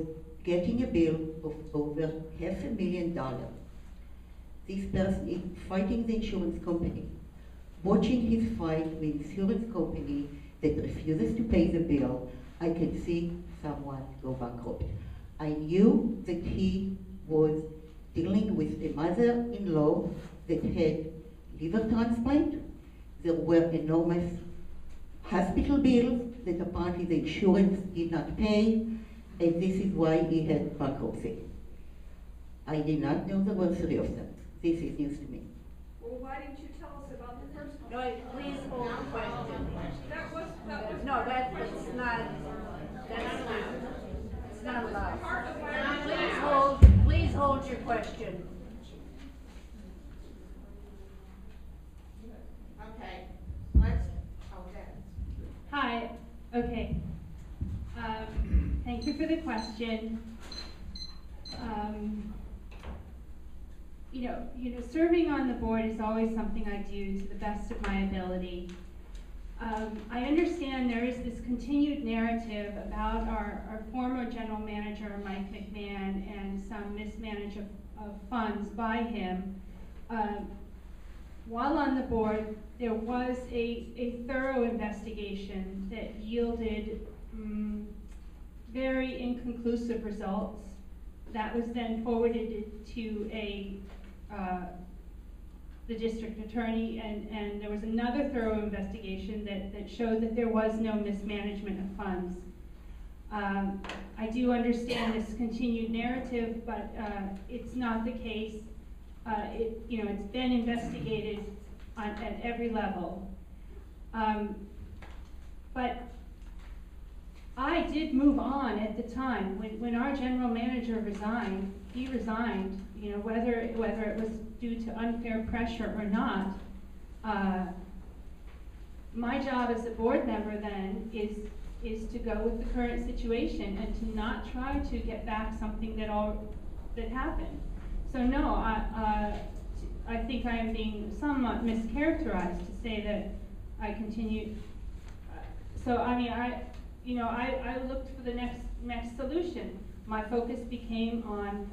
G: getting a bill of over $500,000. This person is fighting the insurance company, watching his fight with the insurance company that refuses to pay the bill. I can see someone go bankrupt. I knew that he was dealing with a mother-in-law that had liver transplant. There were enormous hospital bills that apparently the insurance did not pay, and this is why he had bankruptcy. I did not know there were 3 of them. This is news to me.
M: Well, why didn't you tell us about the first one?
B: No, please hold the question.
M: That was
B: No, that's not allowed.
M: part of my
B: Please hold your question.
A: Okay, let's, Deb.
C: Hi, okay. Thank you for the question. Serving on the board is always something I do to the best of my ability. I understand there is this continued narrative about our former general manager, Mike McMahon, and some mismanagement of funds by him. While on the board, there was a thorough investigation that yielded very inconclusive results. That was then forwarded to the district attorney, and there was another thorough investigation that showed that there was no mismanagement of funds. I do understand this continued narrative, but it's not the case. It's been investigated at every level. But I did move on at the time. When our general manager resigned, he resigned, whether it was due to unfair pressure or not. My job as a board member then is to go with the current situation and to not try to get back something that happened. So no, I think I am being somewhat mischaracterized to say that I continued. I looked for the next solution. My focus became on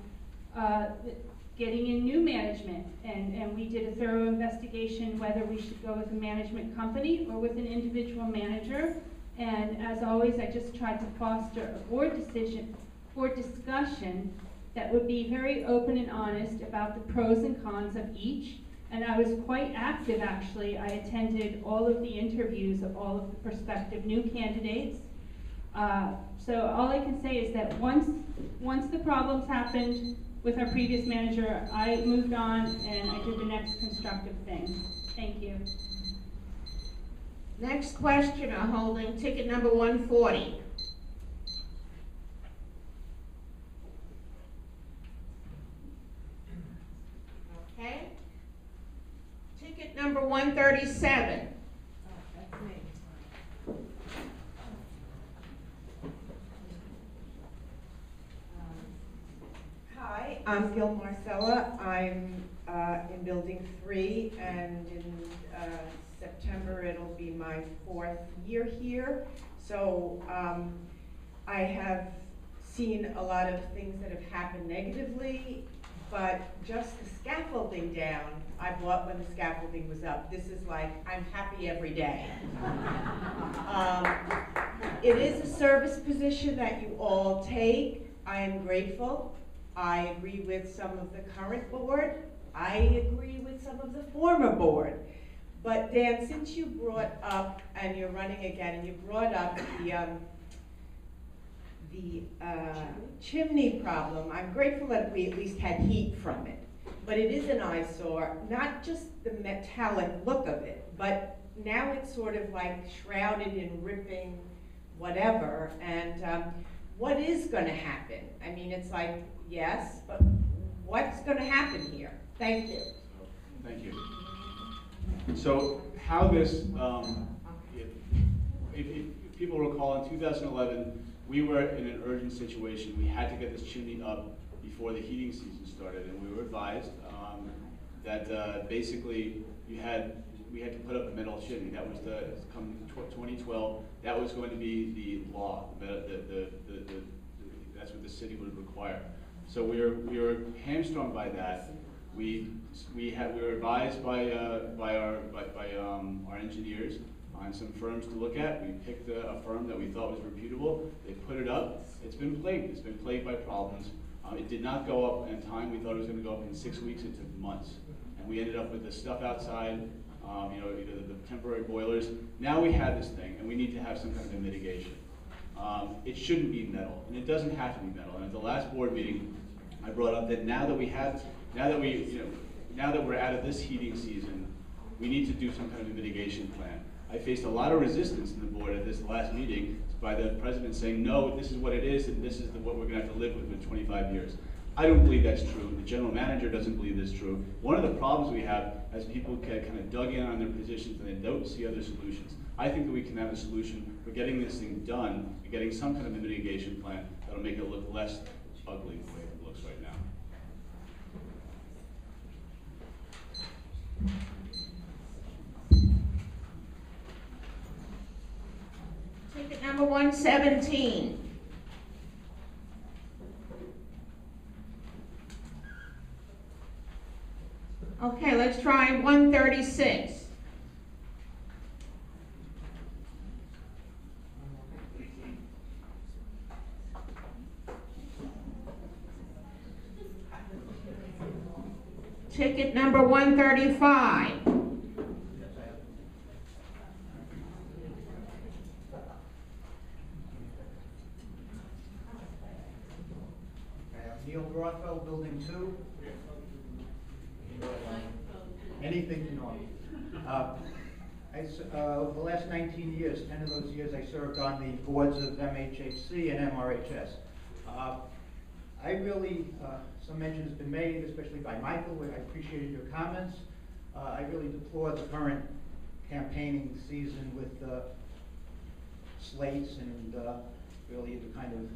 C: getting in new management, and we did a thorough investigation whether we should go with a management company or with an individual manager. And as always, I just tried to foster a board discussion that would be very open and honest about the pros and cons of each. And I was quite active, actually. I attended all of the interviews of all of the prospective new candidates. So all I can say is that once the problems happened, with our previous manager, I moved on and I did the next constructive thing. Thank you.
A: Next questioner holding ticket number 140. Okay. Ticket number 137.
K: That's me. Hi, I'm Gil Marcella. I'm in Building 3, and in September it'll be my 4th year here. So I have seen a lot of things that have happened negatively, but just the scaffolding down, I bought when the scaffolding was up. This is like, I'm happy every day. It is a service position that you all take. I am grateful. I agree with some of the current board. I agree with some of the former board. But Dan, since you brought up, and you're running again, and you brought up the chimney problem, I'm grateful that we at least had heat from it. But it is an eyesore, not just the metallic look of it, but now it's sort of like shrouded in ripping whatever, and what is going to happen? I mean, it's like, yes, but what's going to happen here? Thank you.
J: Thank you. So how this, if people recall, in 2011, we were in an urgent situation. We had to get this chimney up before the heating season started, and we were advised that basically we had to put up a metal chimney. That was come 2012. That was going to be the law. That's what the city would require. So we were hamstrung by that. We were advised by our engineers on some firms to look at. We picked a firm that we thought was reputable. They put it up. It's been plagued. It's been plagued by problems. It did not go up in time. We thought it was going to go up in 6 weeks. It took months, and we ended up with the stuff outside. Either the temporary boilers. Now we have this thing, and we need to have some kind of a mitigation. It shouldn't be metal, and it doesn't have to be metal. And at the last board meeting, I brought up that now that we're out of this heating season, we need to do some kind of a mitigation plan. I faced a lot of resistance in the board at this last meeting by the president saying, no, this is what it is, and this is what we're going to have to live with for 25 years. I don't believe that's true. The general manager doesn't believe that's true. One of the problems we have as people get kind of dug in on their positions and they don't see other solutions. I think that we can have a solution for getting this thing done, for getting some kind of a mitigation plan that'll make it look less ugly the way it looks right now.
A: Ticket number 117. Okay, let's try 136. Ticket number 135.
N: Neil Rothfeld, Building 2. Anything to know. Over the last 19 years, 10 of those years I served on the boards of MHHC and MRHS. I really, some mention has been made, especially by Michael, where I appreciated your comments. I really deplore the current campaigning season with slates and really the kind of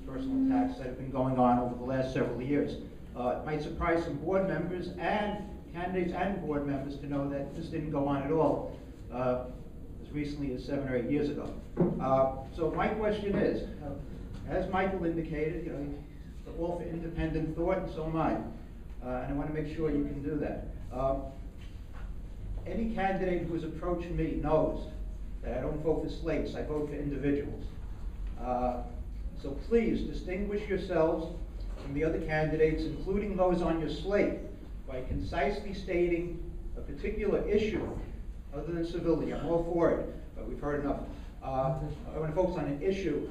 N: personal attacks that have been going on over the last several years. It might surprise some board members and candidates and board members to know that this didn't go on at all as recently as 7 or 8 years ago. So my question is, as Michael indicated, you're all for independent thought, and so am I. And I want to make sure you can do that. Any candidate who has approached me knows that I don't vote for slates, I vote for individuals. So please distinguish yourselves from the other candidates, including those on your slate, by concisely stating a particular issue other than civility. I'm all for it, but we've heard enough. I want to focus on an issue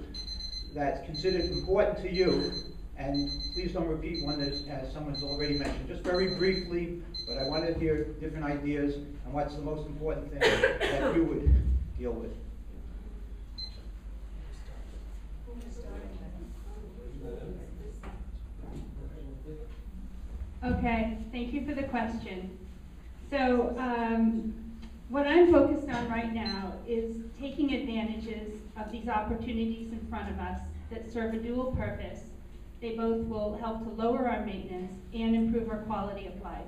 N: that's considered important to you And please don't repeat one that, as someone's already mentioned. Just very briefly, but I want to hear different ideas and what's the most important thing that you would deal with.
C: Okay, thank you for the question. So what I'm focused on right now is taking advantages of these opportunities in front of us that serve a dual purpose. They both will help to lower our maintenance and improve our quality of life.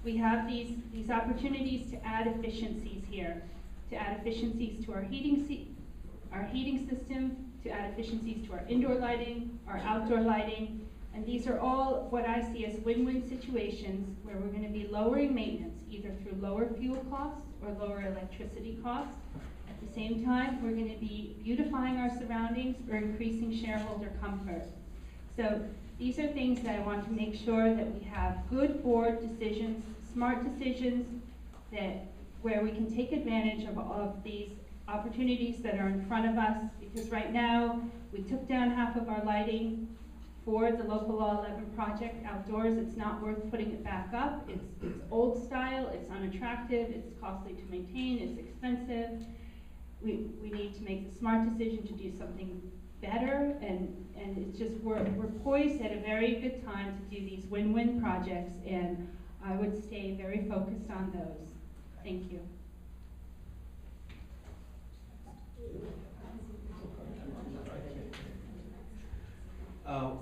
C: We have these opportunities to add efficiencies here, to add efficiencies to our heating system, to add efficiencies to our indoor lighting, our outdoor lighting, and these are all what I see as win-win situations where we're going to be lowering maintenance, either through lower fuel costs or lower electricity costs. At the same time, we're going to be beautifying our surroundings or increasing shareholder comfort. So these are things that I want to make sure that we have good board decisions, smart decisions, where we can take advantage of these opportunities that are in front of us, because right now we took down half of our lighting for the Local Law 11 project outdoors. It's not worth putting it back up. It's old style, it's unattractive, it's costly to maintain, it's expensive. We need to make the smart decision to do something better, and it's just we're poised at a very good time to do these win-win projects, and I would stay very focused on those. Thank you.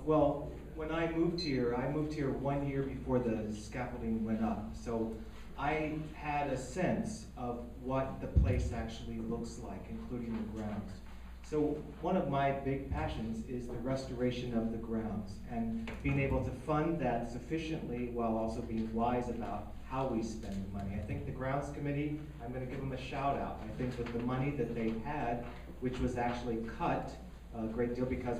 D: Well, when I moved here 1 year before the scaffolding went up. So I had a sense of what the place actually looks like, including the grounds. So one of my big passions is the restoration of the grounds and being able to fund that sufficiently while also being wise about how we spend the money. I think the grounds committee, I'm going to give them a shout out. I think with the money that they had, which was actually cut a great deal because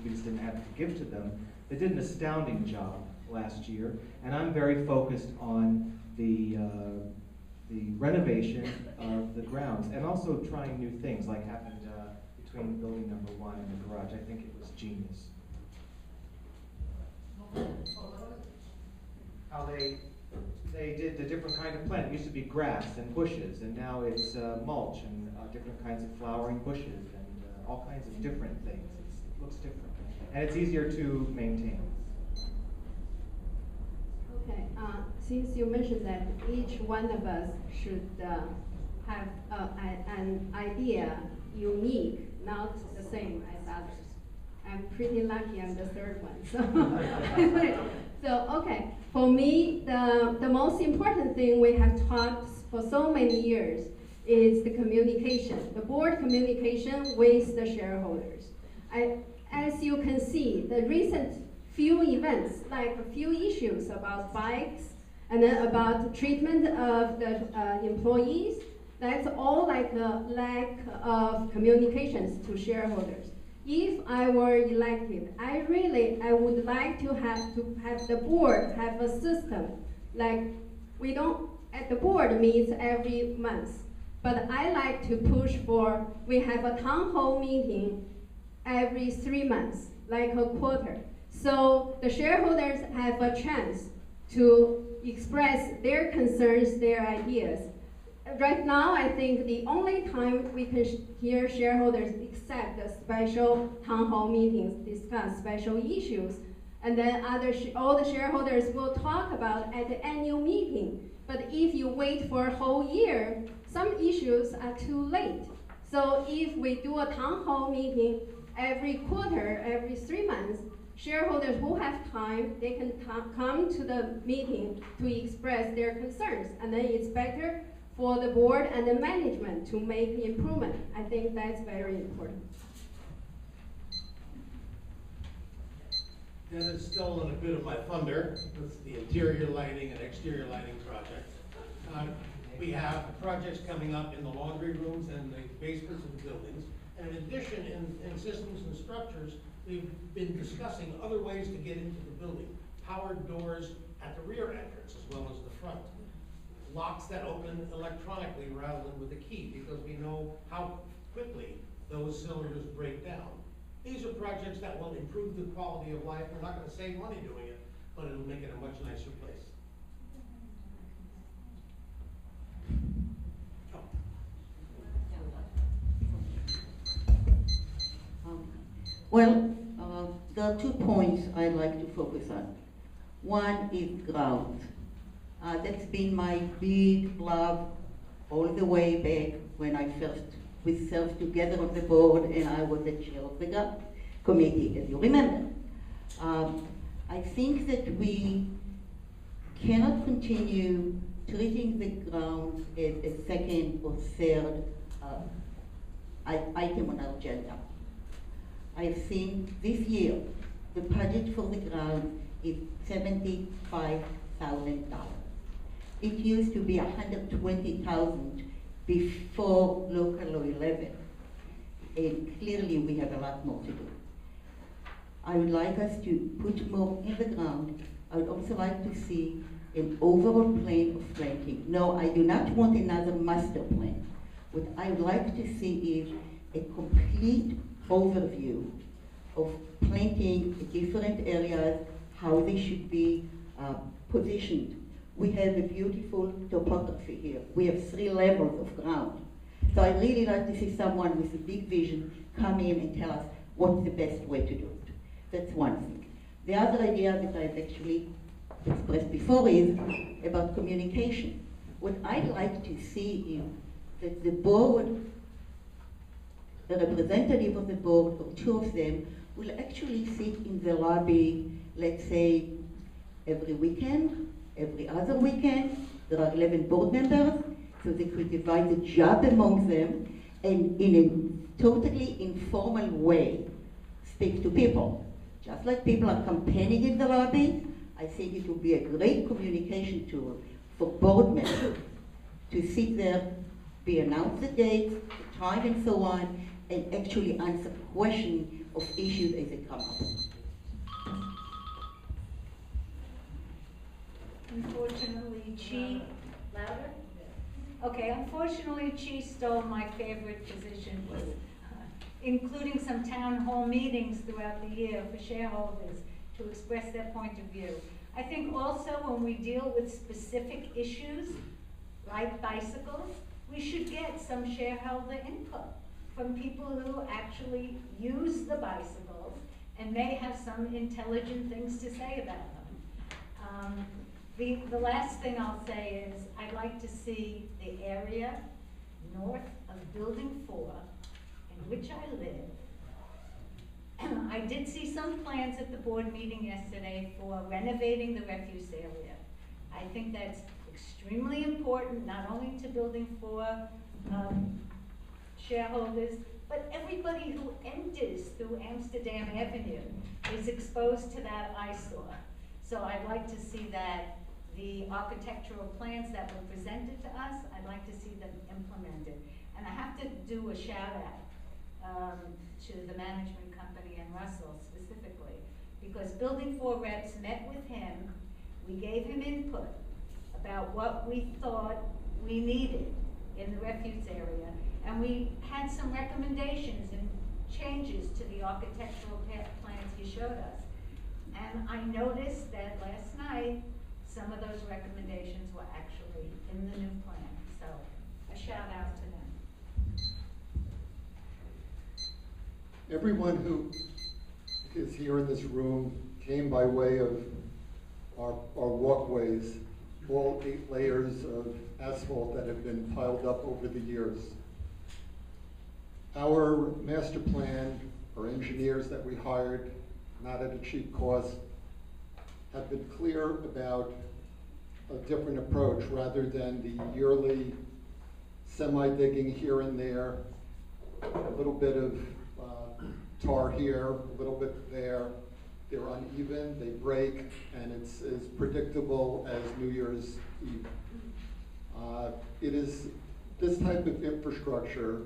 D: we just didn't have to give to them, they did an astounding job last year. And I'm very focused on the renovation of the grounds and also trying new things like happened between building number 1 and the garage. I think it was genius. How they did the different kind of plant. It used to be grass and bushes, and now it's mulch and different kinds of flowering bushes and all kinds of different things. It looks different, and it's easier to maintain.
E: Okay, since you mentioned that each one of us should have an idea unique, not the same as others. I'm pretty lucky I'm the third one. So okay, for me, the most important thing we have taught for so many years is the communication, the board communication with the shareholders. As you can see, the recent few events, like a few issues about bikes, and then about treatment of the employees, that's all like a lack of communications to shareholders. If I were elected, I would like to have the board have a system, like the board meets every month, but I like to push for, we have a town hall meeting every 3 months, like a quarter. So the shareholders have a chance to express their concerns, their ideas. Right now, I think the only time we can hear shareholders except the special town hall meetings discuss special issues, and then all the shareholders will talk about at the annual meeting. But if you wait for a whole year, some issues are too late. So if we do a town hall meeting every quarter, every 3 months, shareholders who have time, they can come to the meeting to express their concerns, and then it's better for the board and the management to make improvement. I think that's very important.
F: And it's stolen a bit of my thunder with the interior lighting and exterior lighting project. We have projects coming up in the laundry rooms and the basements of the buildings. And in addition, in systems and structures, we've been discussing other ways to get into the building. Powered doors at the rear entrance as well as the front. Locks that open electronically rather than with a key, because we know how quickly those cylinders break down. These are projects that will improve the quality of life. We're not gonna save money doing it, but it'll make it a much nicer place.
G: Well, there are 2 points I'd like to focus on. One is ground. That's been my big love all the way back when we served together on the board and I was the chair of the committee, as you remember. I think that we cannot continue treating the ground as a second or third item on our agenda. I've seen this year, the budget for the ground is $75,000. It used to be $120,000 before local law 11. And clearly we have a lot more to do. I would like us to put more in the ground. I would also like to see an overall plan of planting. No, I do not want another master plan. What I would like to see is a complete overview of planting different areas, how they should be positioned. We have a beautiful topography here. We have 3 levels of ground. So I'd really like to see someone with a big vision come in and tell us what's the best way to do it. That's one thing. The other idea that I've actually expressed before is about communication. What I'd like to see is that the board, the representative of the board, or 2 of them, will actually sit in the lobby, let's say, every weekend, every other weekend. There are 11 board members, so they could divide the job among them, and in a totally informal way, speak to people. Just like people are campaigning in the lobby, I think it would be a great communication tool for board members to sit there, be announced the date, the time, and so on, and actually answer questions of issues as they come up.
H: Unfortunately, louder? Okay, unfortunately, Chi stole my favorite position, including some town hall meetings throughout the year for shareholders to express their point of view. I think also when we deal with specific issues, like bicycles, we should get some shareholder input from people who actually use the bicycles and may have some intelligent things to say about them. The last thing I'll say is I'd like to see the area north of Building 4 in which I live. I did see some plans at the board meeting yesterday for renovating the refuse area. I think that's extremely important, not only to Building 4 shareholders, but everybody who enters through Amsterdam Avenue is exposed to that eyesore. So I'd like to see that the architectural plans that were presented to us, I'd like to see them implemented. And I have to do a shout out to the management company and Russell specifically, because Building 4 reps met with him, we gave him input about what we thought we needed in the refuse area, and we had some recommendations and changes to the architectural plans he showed us. And I noticed that last night, some of those recommendations were actually in the new plan. So a shout out to them.
I: Everyone who is here in this room came by way of our walkways, all 8 layers of asphalt that have been piled up over the years. Our master plan, our engineers that we hired, not at a cheap cost, have been clear about a different approach rather than the yearly semi-digging here and there, a little bit of tar here, a little bit there. They're uneven, they break, and it's as predictable as New Year's Eve. It is this type of infrastructure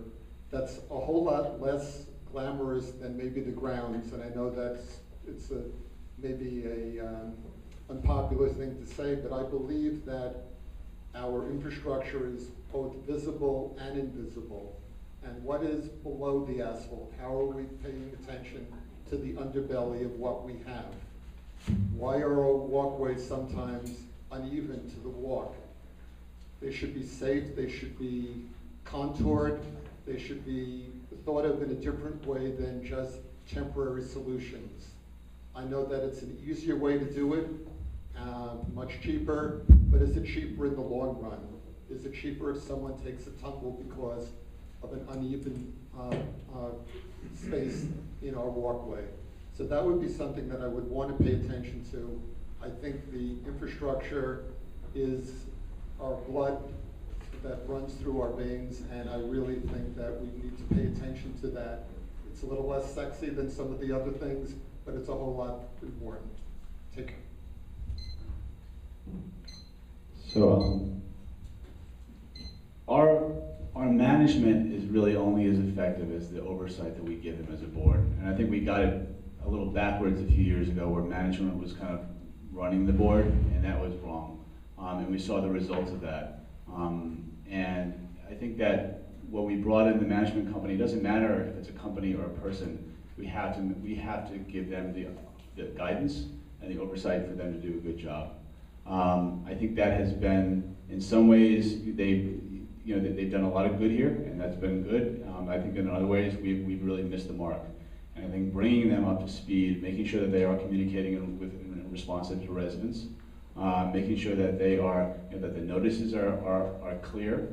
I: that's a whole lot less glamorous than maybe the grounds, and I know it's maybe a unpopular thing to say, but I believe that our infrastructure is both visible and invisible. And what is below the asphalt? How are we paying attention to the underbelly of what we have? Why are our walkways sometimes uneven to the walk? They should be safe, they should be contoured, they should be thought of in a different way than just temporary solutions. I know that it's an easier way to do it, much cheaper, but is it cheaper in the long run? Is it cheaper if someone takes a tumble because of an uneven space in our walkway? So that would be something that I would want to pay attention to. I think the infrastructure is our blood that runs through our veins, and I really think that we need to pay attention to that. It's a little less sexy than some of the other things, but it's a whole lot important. Take care.
J: So our management is really only as effective as the oversight that we give them as a board. And I think we got it a little backwards a few years ago, where management was kind of running the board, and that was wrong. And we saw the results of that. And I think that what we brought in the management company, it doesn't matter if it's a company or a person, we have to give them the guidance and the oversight for them to do a good job. I think that has been, in some ways, they've done a lot of good here, and that's been good. I think in other ways, we've really missed the mark. And I think bringing them up to speed, making sure that they are communicating in responsive to residents, making sure that they are, that the notices are clear,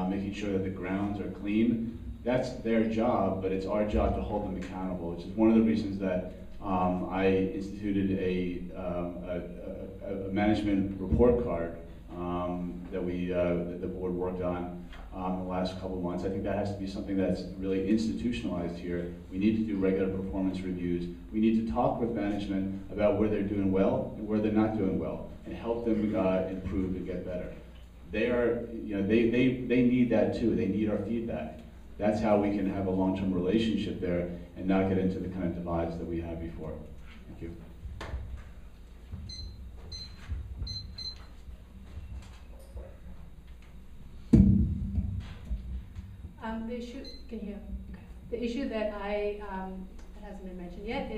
J: making sure that the grounds are clean. That's their job, but it's our job to hold them accountable, which is one of the reasons that I instituted a management report card that the board worked on the last couple of months. I think that has to be something that's really institutionalized here. We need to do regular performance reviews. We need to talk with management about where they're doing well and where they're not doing well, and help them improve and get better. They are, they need that too. They need our feedback. That's how we can have a long-term relationship there and not get into the kind of divides that we had before. Thank you.
K: The issue, can you hear? Okay. The issue that that hasn't been mentioned yet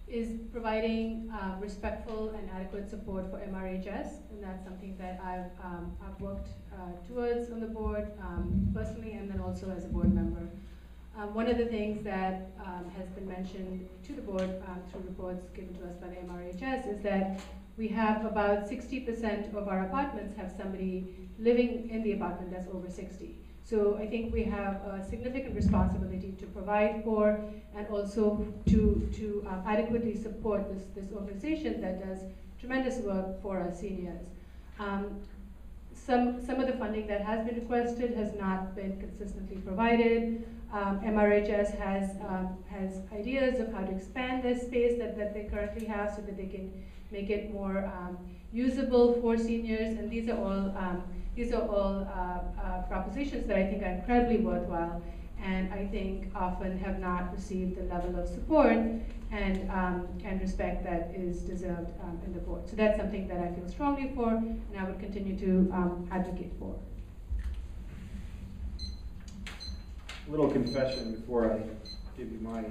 K: is providing respectful and adequate support for MRHS, and that's something that I've worked towards on the board personally, and then also as a board member. One of the things that has been mentioned to the board through reports given to us by the MRHS is that we have about 60% of our apartments have somebody living in the apartment that's over 60. So I think we have a significant responsibility to provide for and also to adequately support this organization that does tremendous work for our seniors. Some of the funding that has been requested has not been consistently provided. MRHS has ideas of how to expand this space that they currently have so that they can make it more usable for seniors, and these are all propositions that I think are incredibly worthwhile, and I think often have not received the level of support and respect that is deserved in the board. So that's something that I feel strongly for, and I would continue to advocate for.
L: A little confession before I give you my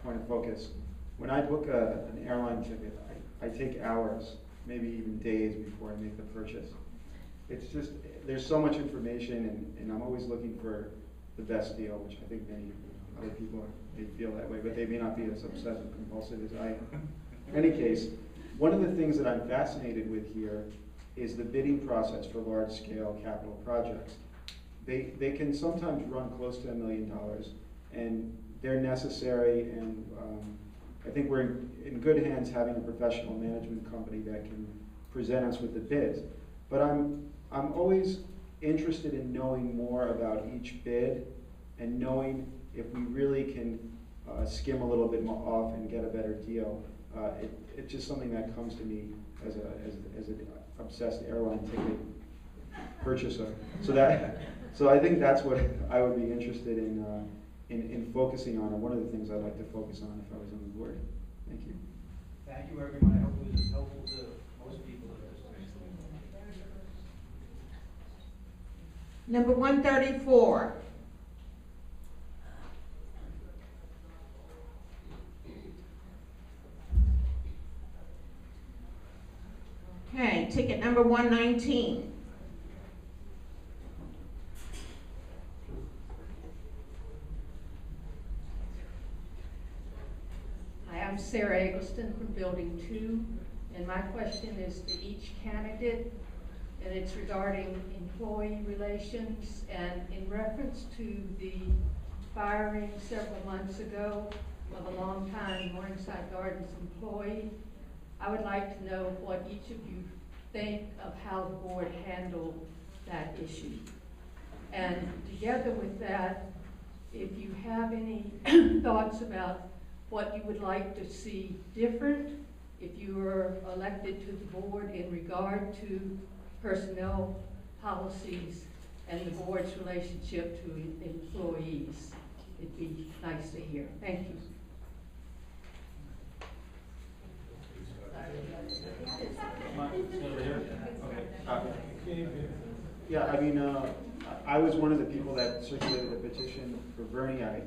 L: point of focus. When I book an airline ticket, I take hours, maybe even days before I make the purchase. It's just, there's so much information, and I'm always looking for the best deal, which I think many other people may feel that way, but they may not be as obsessive compulsive as I am. In any case, one of the things that I'm fascinated with here is the bidding process for large-scale capital projects. They can sometimes run close to $1 million, and they're necessary, and I think we're in good hands having a professional management company that can present us with the bids. But I'm always interested in knowing more about each bid and knowing if we really can skim a little bit more off and get a better deal. It's just something that comes to me as an obsessed airline ticket purchaser. So I think that's what I would be interested in focusing on, and one of the things I'd like to focus on if I was on the board. Thank you.
N: Thank you, everyone. I hope it was helpful to most people.
A: Number 134. Okay, ticket number 119.
O: Hi, I'm Sarah Eggleston from Building 2, and my question is to each candidate, and it's regarding employee relations, and in reference to the firing several months ago of a longtime Morningside Gardens employee. I would like to know what each of you think of how the board handled that issue. And together with that, if you have any thoughts about what you would like to see different if you were elected to the board in regard to personnel policies and the board's relationship to employees. It'd be nice to hear. Thank you.
L: Yeah, I mean, I was one of the people that circulated the petition for Bernie. I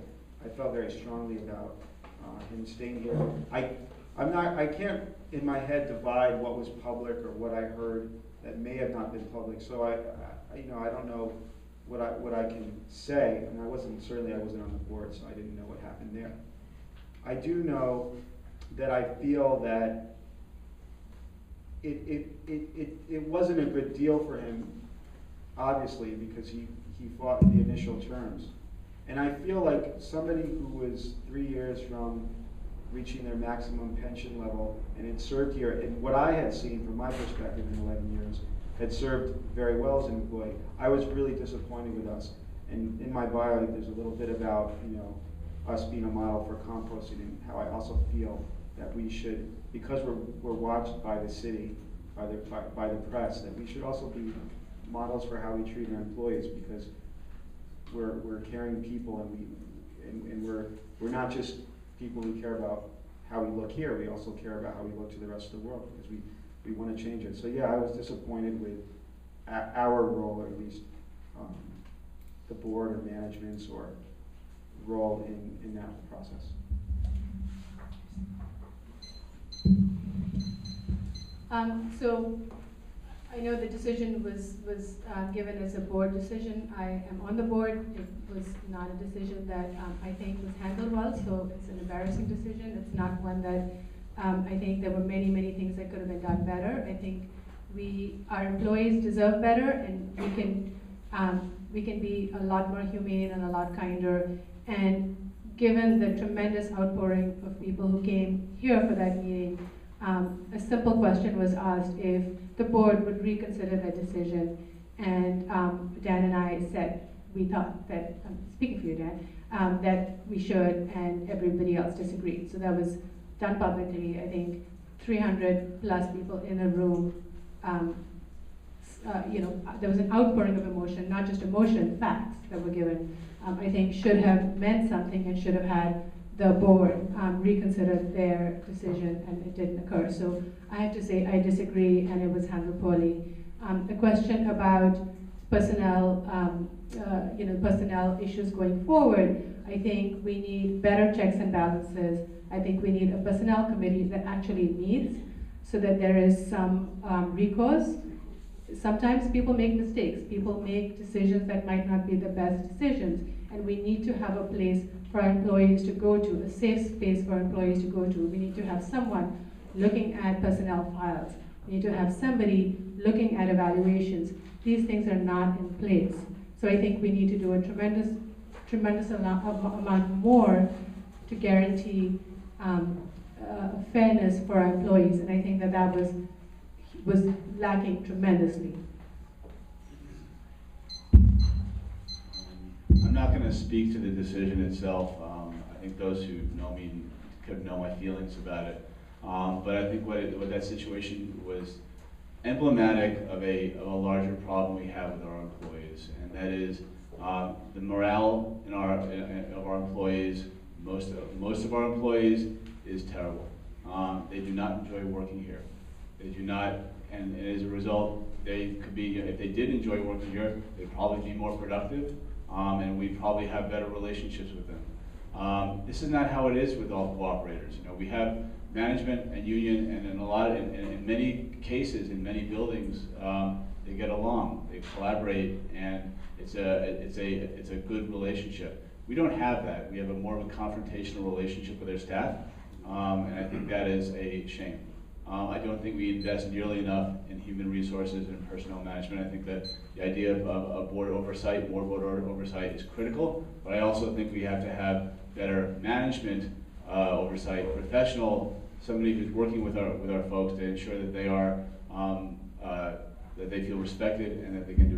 L: felt very strongly about him staying here. I can't in my head divide what was public or what I heard that may have not been public. So I don't know what I can say, and I wasn't on the board, so I didn't know what happened there. I do know that I feel that it wasn't a good deal for him, obviously, because he fought the initial terms. And I feel like somebody who was 3 years from reaching their maximum pension level and had served here, and what I had seen from my perspective in 11 years, had served very well as an employee. I was really disappointed with us. And in my bio, there's a little bit about, us being a model for composting, and how I also feel that we should, because we're watched by the city, by the press, that we should also be models for how we treat our employees, because we're caring people, and we're not just people who care about how we look here. We also care about how we look to the rest of the world, because we want to change it. So yeah, I was disappointed with our role, or at least the board or management's or role in that process.
K: So I know the decision was given as a board decision. I am on the board. It was not a decision that I think was handled well, so it's an embarrassing decision. It's not one that I think there were many things that could have been done better. I think our employees deserve better, and we can be a lot more humane and a lot kinder. And given the tremendous outpouring of people who came here for that meeting, a simple question was asked if the board would reconsider their decision, and Dan and I said we thought that, speaking for you, Dan, that we should, and everybody else disagreed. So that was done publicly. I think 300 plus people in a room. There was an outpouring of emotion, not just emotion, facts that were given. I think should have meant something, and should have had the board reconsider their decision, and it didn't occur. So I have to say I disagree, and it was handled poorly. The question about personnel, personnel issues going forward, I think we need better checks and balances. I think we need a personnel committee that actually meets, so that there is some recourse. Sometimes people make mistakes. People make decisions that might not be the best decisions, and we need to have a place for our employees to go to, a safe space for our employees to go to. We need to have someone looking at personnel files. We need to have somebody looking at evaluations. These things are not in place. So I think we need to do a tremendous amount more to guarantee fairness for our employees, and I think that was lacking tremendously.
J: I'm not going to speak to the decision itself. I think those who know me could know my feelings about it. But I think what that situation was emblematic of a larger problem we have with our employees, and that is the morale of our employees. Most of our employees is terrible. They do not enjoy working here. They do not, and as a result, they could be, if they did enjoy working here, they'd probably be more productive, and we'd probably have better relationships with them. This is not how it is with all cooperators. You know, we have management and union, and in many cases, in many buildings, they get along, they collaborate, and it's a good relationship. We don't have that. We have a more of a confrontational relationship with our staff, and I think that is a shame. I don't think we invest nearly enough in human resources and personnel management. I think that the idea of board oversight, more board oversight is critical, but I also think we have to have better management oversight, professional, somebody who's working with our folks to ensure that they are that they feel respected and that they can do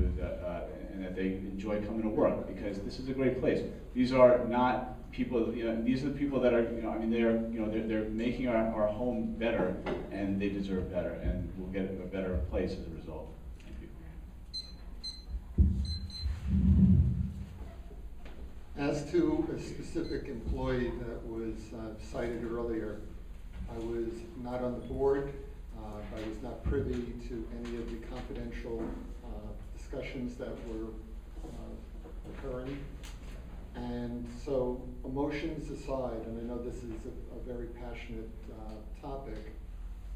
J: and that they enjoy coming to work, because this is a great place. These are not people, you know, these are the people that are, you know, I mean, they're making our home better, and they deserve better, and we'll get a better place as a result. Thank you.
I: As to a specific employee that was cited earlier, I was not on the board. I was not privy to any of the confidential discussions that were occurring. And so, emotions aside, and I know this is a very passionate topic,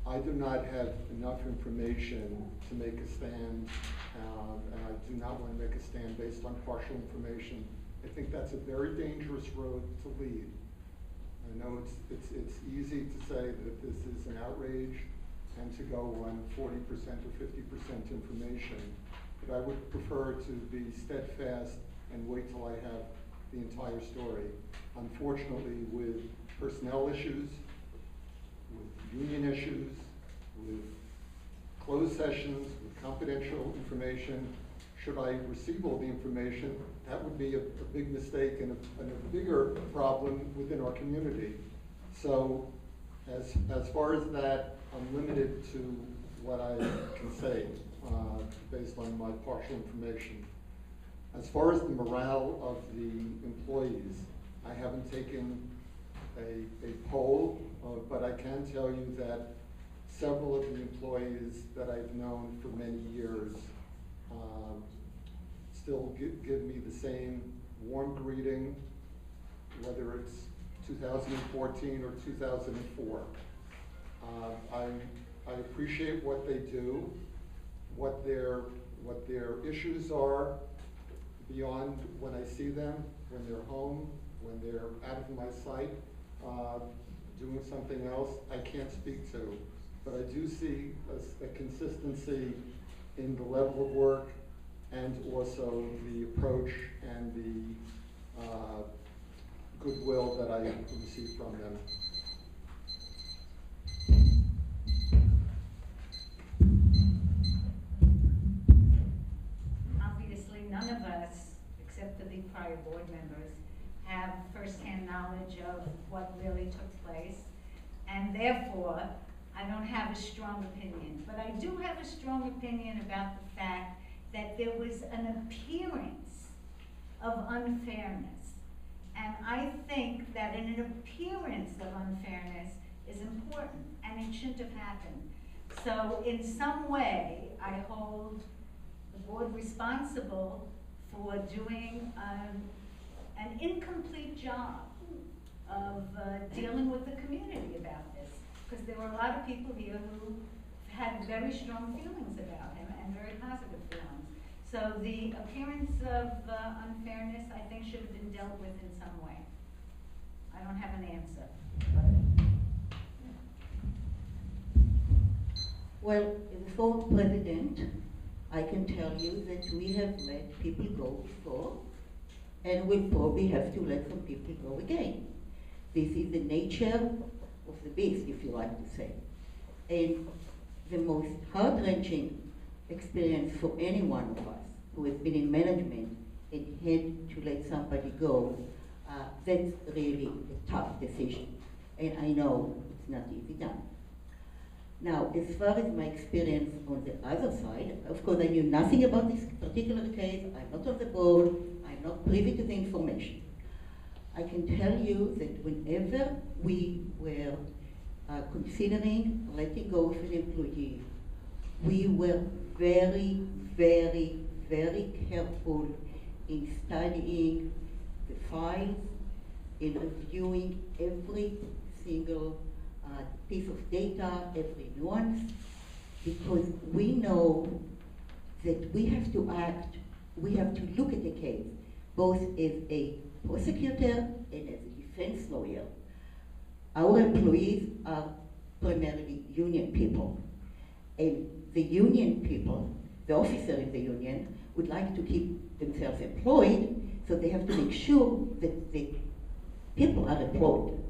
I: I do not have enough information to make a stand, and I do not want to make a stand based on partial information. I think that's a very dangerous road to lead. I know it's easy to say that this is an outrage and to go on 40% or 50% information, but I would prefer to be steadfast and wait till I have the entire story. Unfortunately, with personnel issues, with union issues, with closed sessions, with confidential information, should I receive all the information, that would be a big mistake and a bigger problem within our community. So as far as that, I'm limited to what I can say based on my partial information. As far as the morale of the employees, I haven't taken a poll, but I can tell you that several of the employees that I've known for many years still give me the same warm greeting, whether it's 2014 or 2004. I appreciate what they do, what their issues are beyond when I see them, when they're home, when they're out of my sight, doing something else I can't speak to. But I do see a consistency in the level of work and also the approach and the goodwill that I receive from them.
H: Obviously, none of us, except for the prior board members, have firsthand knowledge of what really took place, and therefore, I don't have a strong opinion. But I do have a strong opinion about the fact that there was an appearance of unfairness. And I think that an appearance of unfairness is important, and it shouldn't have happened. So in some way, I hold the board responsible for doing an incomplete job of dealing with the community about this. Because there were a lot of people here who had very strong feelings about him and very positive feelings. So the appearance of unfairness, I think, should have been dealt with in some way. I don't have an answer.
G: Well, as a former president, I can tell you that we have let people go before, and we'll probably have to let some people go again. This is the nature of the beast, if you like to say. And the most heart-wrenching experience for any one of us who has been in management and had to let somebody go, that's really a tough decision. And I know it's not easy done. Now, as far as my experience on the other side, of course I knew nothing about this particular case, I'm not on the board, I'm not privy to the information. I can tell you that whenever we were considering letting go of an employee, we were very, very, very careful in studying the files, in reviewing every single piece of data, every nuance, because we know that we have to act, we have to look at the case, both as a prosecutor and as a defense lawyer. Our employees are primarily union people, and the union people, the officer in the union, would like to keep themselves employed, so they have to make sure that the people are employed.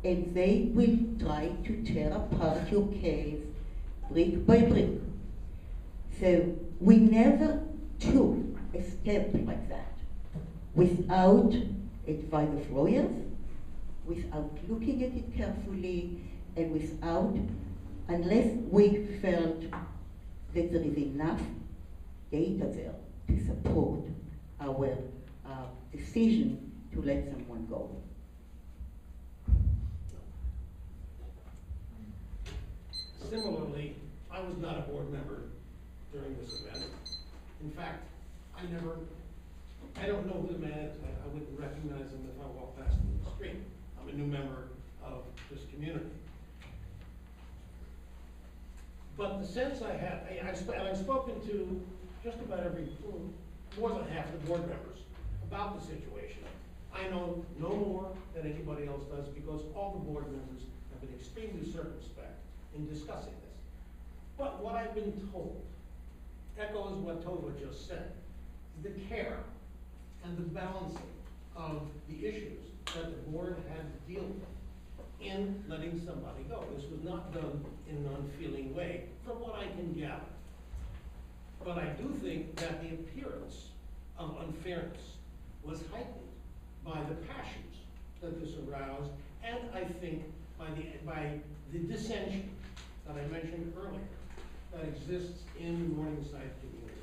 G: And they will try to tear apart your case brick by brick. So we never took a step like that without advice of lawyers, without looking at it carefully, and without, unless we felt that there is enough data there to support our decision to let someone go.
F: Similarly, I was not a board member during this event. In fact, I don't know who the man is. I wouldn't recognize him if I walked past him in the street. I'm a new member of this community. But the sense I have, and I've spoken to just about more than half the board members about the situation. I know no more than anybody else does because all the board members have been extremely circumspect in discussing this. But what I've been told echoes what Tova just said. The care and the balancing of the issues that the board had to deal with in letting somebody go. This was not done in an unfeeling way, from what I can gather. But I do think that the appearance of unfairness was heightened by the passions that this aroused, and I think by the dissension that I mentioned earlier that exists in the Morningside community.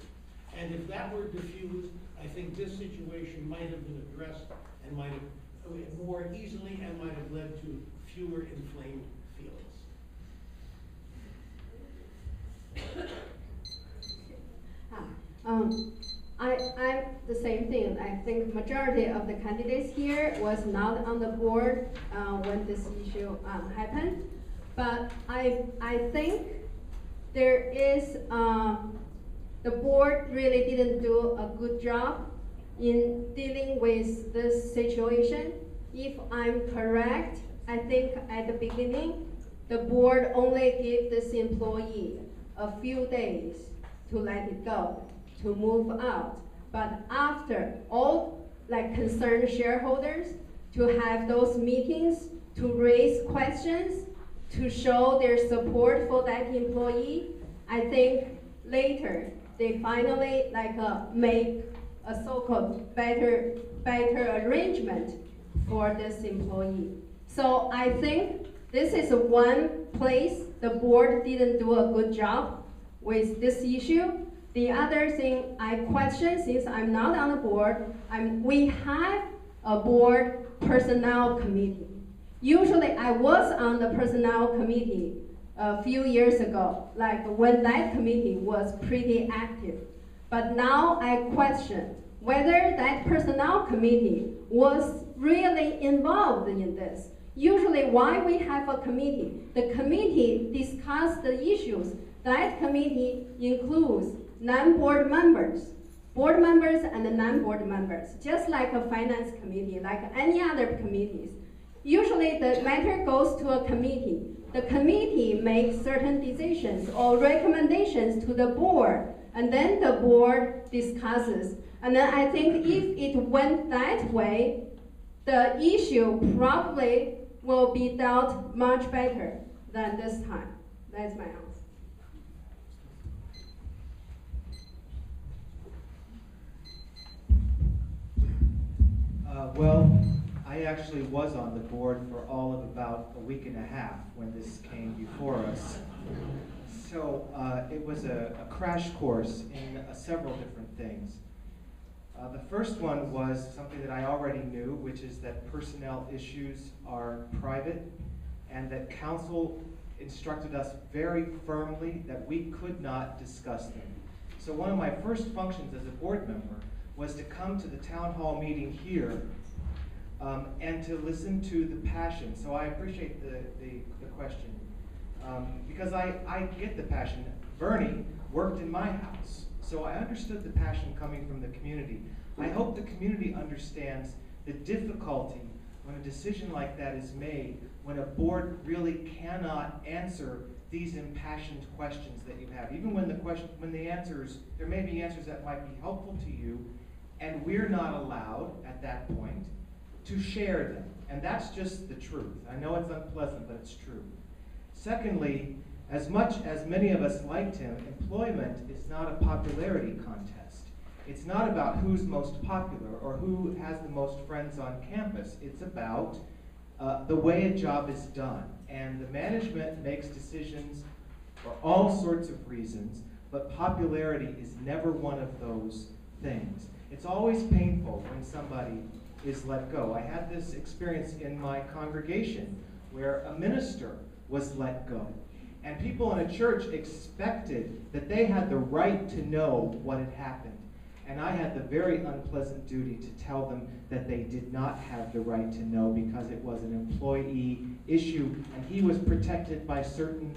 F: And if that were diffused, I think this situation might have been addressed and might have more easily and might have led to fewer inflamed feelings.
E: I'm the same thing. I think majority of the candidates here was not on the board when this issue happened. But I think there is, the board really didn't do a good job in dealing with this situation. If I'm correct, I think at the beginning, the board only gave this employee a few days to let it go, to move out. But after all concerned shareholders to have those meetings, to raise questions, to show their support for that employee, I think later they finally make a so-called better arrangement for this employee. So I think this is one place the board didn't do a good job with this issue. The other thing I question, since I'm not on the board, we have a board personnel committee. Usually I was on the personnel committee a few years ago, when that committee was pretty active. But now I question whether that personnel committee was really involved in this. Usually why we have a committee? The committee discusses the issues. That committee includes non-board members, board members and the non-board members, just like a finance committee, like any other committees. Usually the matter goes to a committee. The committee makes certain decisions or recommendations to the board, and then the board discusses. And then I think if it went that way, the issue probably will be dealt much better than this time. That's my answer.
D: Well, I actually was on the board for all of about a week and a half when this came before us. So it was a crash course in several different things. The first one was something that I already knew, which is that personnel issues are private and that counsel instructed us very firmly that we could not discuss them. So one of my first functions as a board member was to come to the town hall meeting here and to listen to the passion. So I appreciate the question because I get the passion. Bernie worked in my house, so I understood the passion coming from the community. I hope the community understands the difficulty when a decision like that is made, when a board really cannot answer these impassioned questions that you have. Even when the answers, there may be answers that might be helpful to you, and we're not allowed at that point to share them. And that's just the truth. I know it's unpleasant, but it's true. Secondly, as much as many of us liked him, employment is not a popularity contest. It's not about who's most popular or who has the most friends on campus. It's about the way a job is done. And the management makes decisions for all sorts of reasons, but popularity is never one of those things. It's always painful when somebody is let go. I had this experience in my congregation where a minister was let go. And people in a church expected that they had the right to know what had happened. And I had the very unpleasant duty to tell them that they did not have the right to know because it was an employee issue and he was protected by certain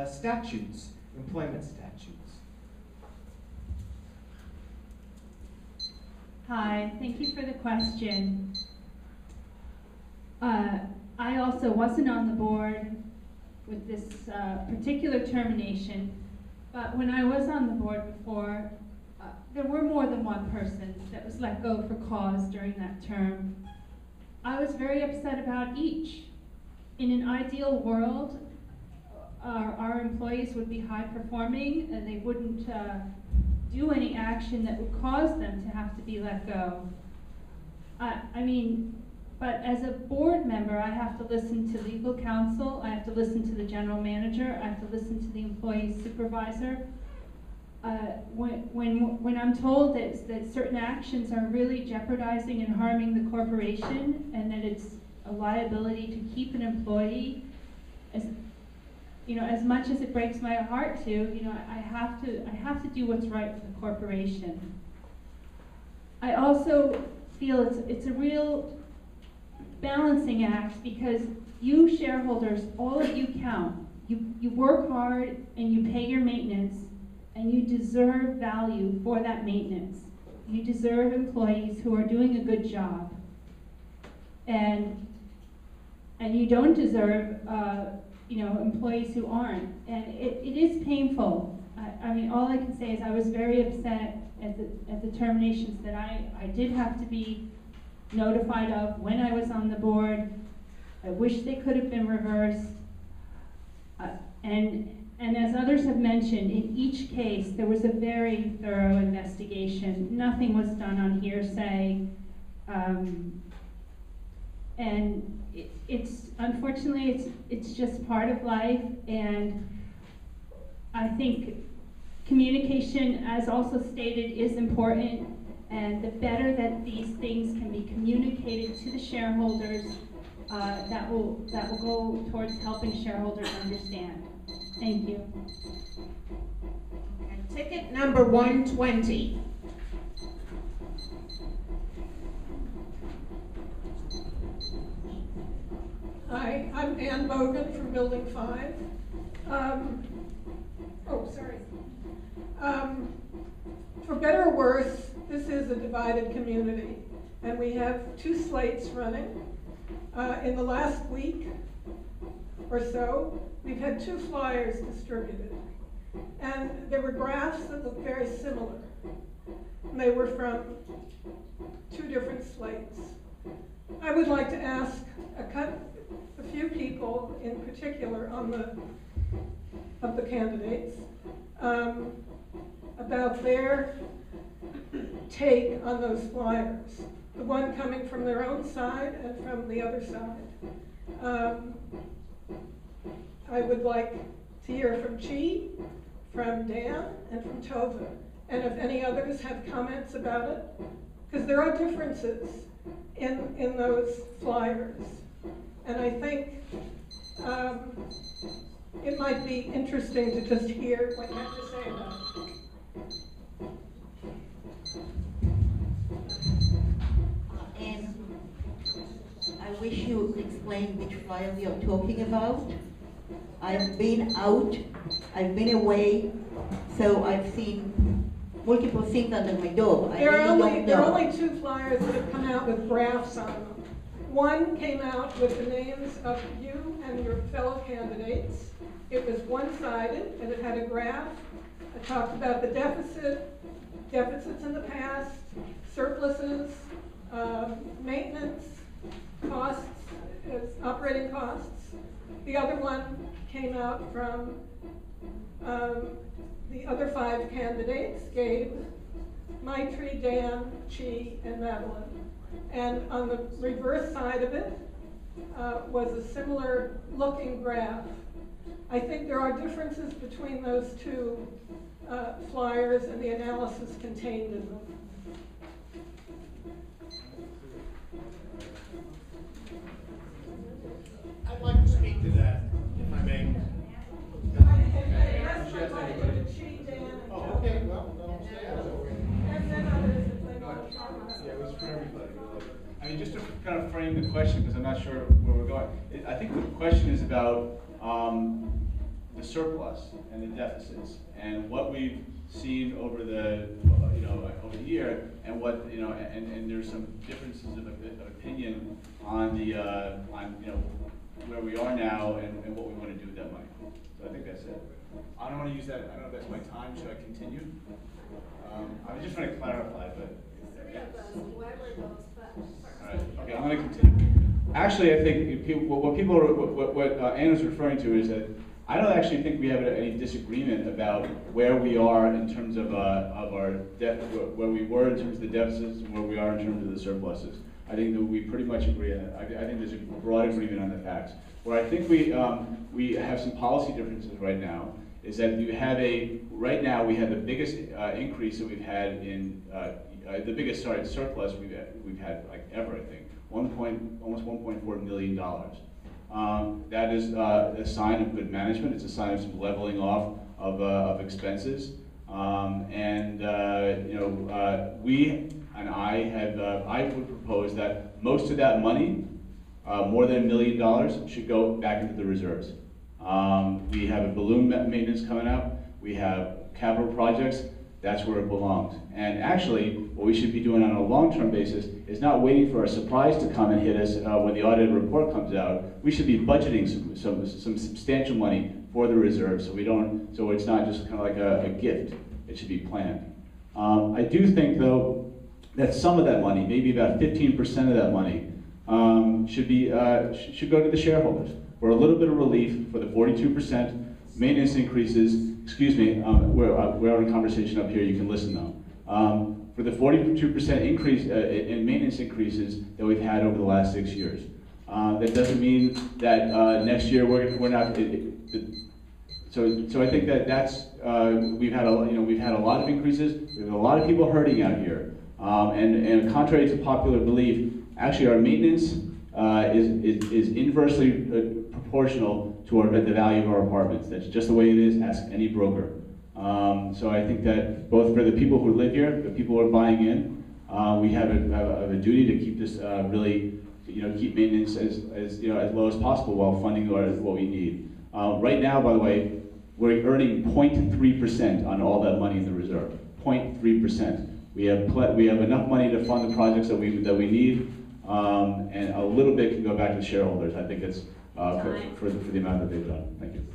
D: statutes, employment statutes.
C: Hi, thank you for the question. I also wasn't on the board with this particular termination, but when I was on the board before, there were more than one person that was let go for cause during that term. I was very upset about each. In an ideal world, our employees would be high performing and they wouldn't do any action that would cause them to have to be let go. But as a board member, I have to listen to legal counsel, I have to listen to the general manager, I have to listen to the employee supervisor. When I'm told that certain actions are really jeopardizing and harming the corporation and that it's a liability to keep an employee, as much as it breaks my heart to, I have to do what's right for the corporation. I also feel it's a real balancing act because you shareholders, all of you count. You work hard and you pay your maintenance and you deserve value for that maintenance. You deserve employees who are doing a good job. And you don't deserve employees who aren't. And it is painful. All I can say is I was very upset at the terminations that I did have to be notified of when I was on the board. I wish they could have been reversed. And as others have mentioned, in each case, there was a very thorough investigation. Nothing was done on hearsay. And unfortunately, it's just part of life. And I think communication, as also stated, is important. And the better that these things can be communicated to the shareholders, that will go towards helping shareholders understand. Thank you.
A: And ticket number 120.
P: Hi, I'm Ann Bogan from Building 5. For better or worse, this is a divided community, and we have two slates running. In the last week or so, we've had 2 flyers distributed, and there were graphs that looked very similar. And they were from 2 different slates. I would like to ask a few people in particular of the candidates about their take on those flyers. The one coming from their own side and from the other side. I would like to hear from Chi, from Dan, and from Tova. And if any others have comments about it, because there are differences in those flyers. And I think it might be interesting to just hear what you have to say about it.
G: And I wish you would explain which flyer we are talking about. I've been out, I've been away, so I've seen multiple things under my door. I really don't know.
P: There are only 2 flyers that have come out with graphs on them. One came out with the names of you and your fellow candidates. It was one-sided, and it had a graph. It talked about the deficits in the past, surpluses, maintenance, costs, operating costs. The other one came out from the other 5 candidates, Gabe, Maitri, Dan, Chi, and Madeline. And on the reverse side of it was a similar looking graph. I think there are differences between those 2 flyers and the analysis contained in them.
F: I'd like to speak to that, if I may. Oh, okay, well, then I'll stay out of it.
J: Yeah, it was for everybody. I mean, just to kind of frame the question, because I'm not sure where we're going. I think the question is about the surplus and the deficits and what we've seen over the over the year, and what and there's some differences of opinion on the where we are now and what we want to do with that money. So I think that's it. I don't want to use that. I don't know if that's my time. Should I continue? I was just trying to clarify, but. All right. Okay, I'm going to continue. Actually, I think what Anna's referring to is that I don't actually think we have any disagreement about where we are in terms of our debt, where we were in terms of the deficits, and where we are in terms of the surpluses. I think that we pretty much agree on that. I think there's a broad agreement on the facts. Where I think we have some policy differences right now is that you have right now we have the biggest increase that we've had in the biggest surplus we've had like ever, I think, almost $1.4 million. That is a sign of good management. It's a sign of some leveling off of expenses. We and I would propose that most of that money, more than $1 million, should go back into the reserves. We have a balloon maintenance coming up. We have capital projects. That's where it belongs. And actually, what we should be doing on a long-term basis is not waiting for a surprise to come and hit us when the audit report comes out. We should be budgeting some substantial money for the reserve, so it's not just kind of like a gift. It should be planned. I do think, though, that some of that money, maybe about 15% of that money, should go to the shareholders for a little bit of relief for the 42% maintenance increases. Excuse me, we're having a conversation up here, you can listen though. For the 42% increase in maintenance increases that we've had over the last 6 years. That doesn't mean that next year we're not. So I think that's we've had a lot of increases. We have a lot of people hurting out here, and contrary to popular belief, actually our maintenance is inversely proportional to the value of our apartments. That's just the way it is. Ask any broker. So I think that both for the people who live here, the people who are buying in, we have a duty to keep this really, keep maintenance as low as possible while funding what we need. Right now, by the way, we're earning 0.3% on all that money in the reserve. 0.3%. We have enough money to fund the projects that we need, and a little bit can go back to the shareholders. I think it's for the amount that they've done. Thank you.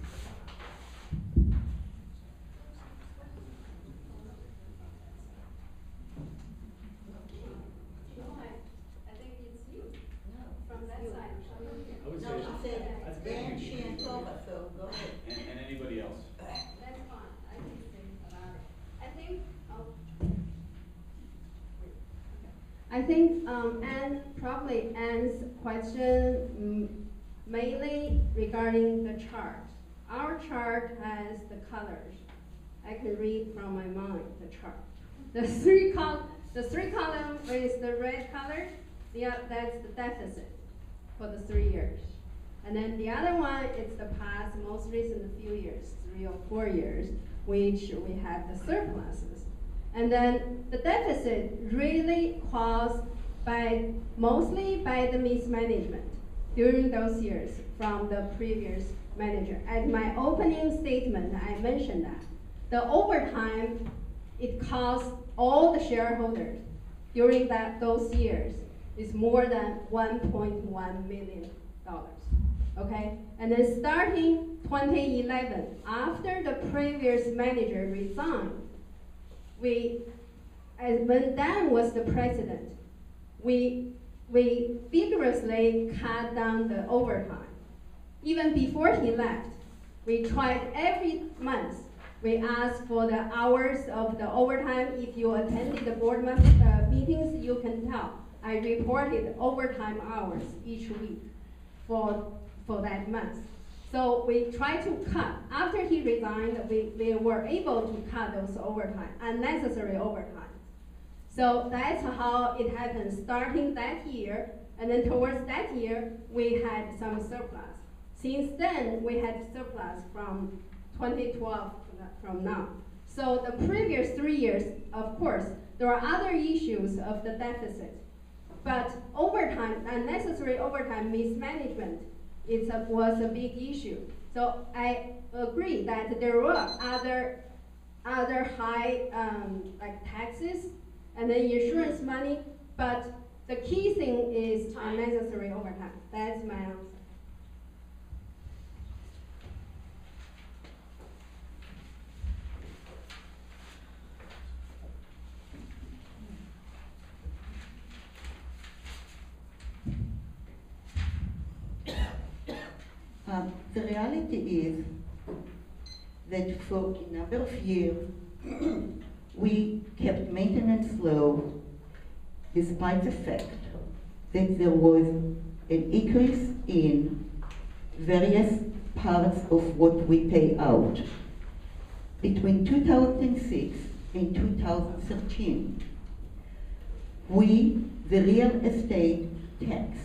J: And anybody else?
B: That's fine. I can think about it.
E: I think Anne's question mainly regarding the chart. Our chart has the colors. I can read from my mind the chart. The three column is the red color. That's the deficit for the 3 years. And then the other one is the past, most recent few years, 3 or 4 years, which we had the surpluses. And then the deficit really caused mostly by the mismanagement during those years from the previous manager. At my opening statement, I mentioned that the overtime, it cost all the shareholders during those years is more than $1.1 million. Okay, and then starting 2011, after the previous manager resigned, when Dan was the president, we vigorously cut down the overtime. Even before he left, we tried every month. We asked for the hours of the overtime. If you attended the board meetings, you can tell. I reported overtime hours each week for that month. So we tried to cut. After he resigned, we were able to cut those overtime, unnecessary overtime. So that's how it happened, starting that year, and then towards that year, we had some surplus. Since then, we had surplus from 2012 from now. So the previous 3 years, of course, there are other issues of the deficit. But overtime, unnecessary overtime mismanagement, was a big issue. So I agree that there were other high like taxes and then insurance money, but the key thing is unnecessary overtime. That's my answer.
G: The reality is that for a number of years, we kept maintenance low despite the fact that there was an increase in various parts of what we pay out. Between 2006 and 2013, the real estate tax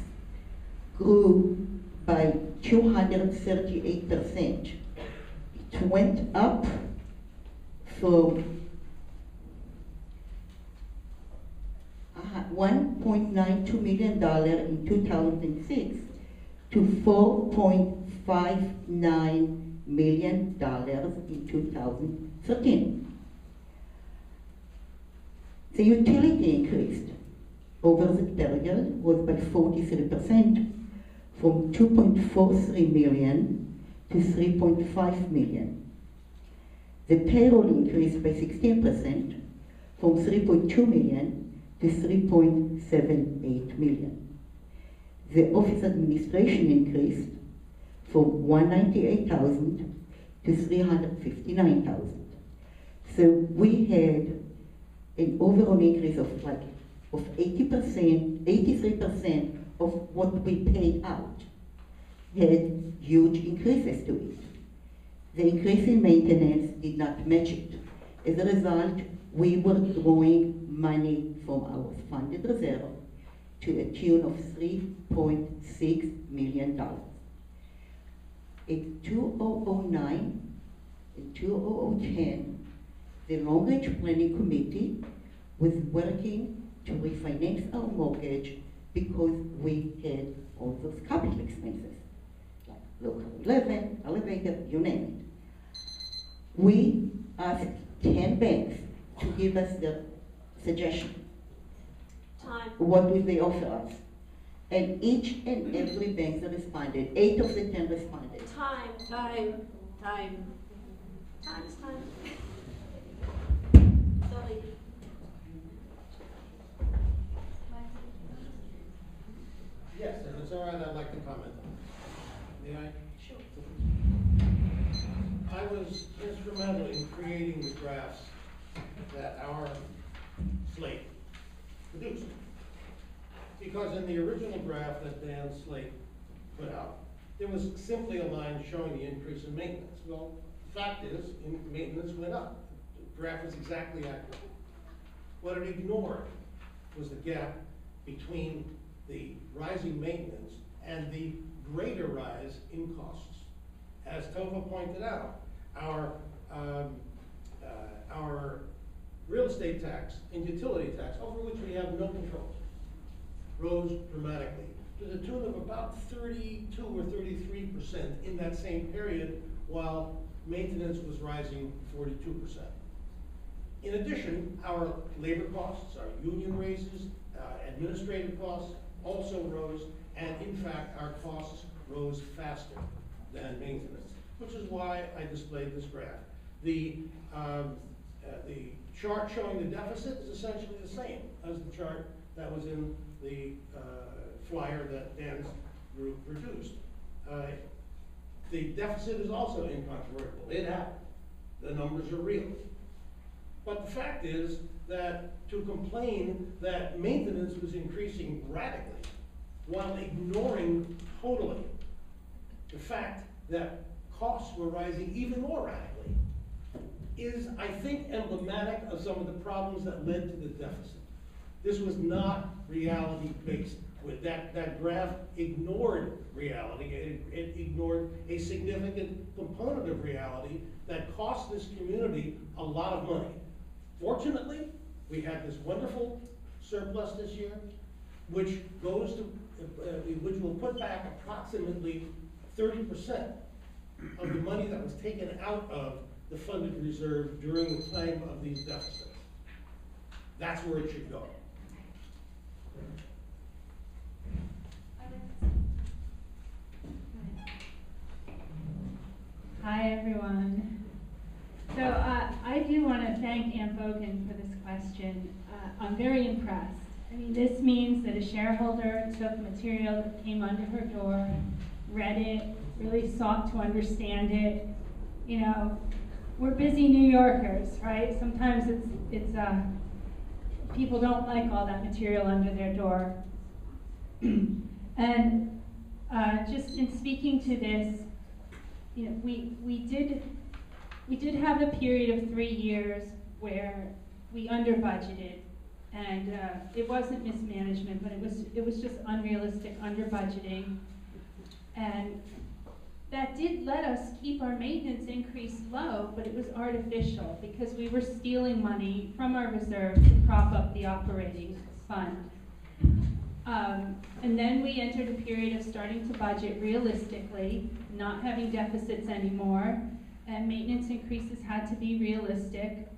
G: grew by 238%. It went up from $1.92 million in 2006 to $4.59 million in 2013. The utility increased over the period was by 43%, from 2.43 million to 3.5 million. The payroll increased by 16%, from 3.2 million to 3.78 million. The office administration increased from 198,000 to 359,000. So we had an overall increase of 80%, 83% of what we paid out had huge increases to it. The increase in maintenance did not match it. As a result, we were drawing money from our funded reserve to a tune of $3.6 million. In 2009 and 2010, the long-range planning committee was working to refinance our mortgage because we had all those capital expenses, like local 11, elevator, you name it. We asked 10 banks to give us the suggestion.
E: Time.
G: What would they offer us? And each and every bank that responded, 8 of the 10 responded.
E: Time. Time is time. Sorry.
F: Yes, if it's all right, I'd like to comment. May I?
E: Sure.
F: I was instrumental in creating the graphs that our slate produced. Because in the original graph that Dan Slate put out, there was simply a line showing the increase in maintenance. Well, the fact is, maintenance went up. The graph is exactly accurate. What it ignored was the gap between the rising maintenance and the greater rise in costs. As Tova pointed out, our real estate tax and utility tax, over which we have no control, rose dramatically to the tune of about 32 or 33% in that same period, while maintenance was rising 42%. In addition, our labor costs, our union raises, administrative costs also rose, and in fact, our costs rose faster than maintenance, which is why I displayed this graph. The chart showing the deficit is essentially the same as the chart that was in the flyer that Dan's group produced. The deficit is also incontrovertible. It happened. The numbers are real. But the fact is that to complain that maintenance was increasing radically while ignoring totally the fact that costs were rising even more radically is, I think, emblematic of some of the problems that led to the deficit. This was not reality-based. With that graph ignored reality. It ignored a significant component of reality that cost this community a lot of money. Fortunately, we had this wonderful surplus this year, which goes to, which will put back approximately 30% of the money that was taken out of the funded reserve during the time of these deficits. That's where it should go.
C: Hi, everyone. So I do want to thank Ann Bogan for this question. I'm very impressed. I mean, this means that a shareholder took material that came under her door, read it, really sought to understand it. You know, we're busy New Yorkers, right? Sometimes it's people don't like all that material under their door. And just in speaking to this, you know, we did have a period of 3 years where we under budgeted, and it wasn't mismanagement, but it was just unrealistic under budgeting, and that did let us keep our maintenance increase low, but it was artificial because we were stealing money from our reserve to prop up the operating fund. And then we entered a period of starting to budget realistically, not having deficits anymore, and maintenance increases had to be realistic.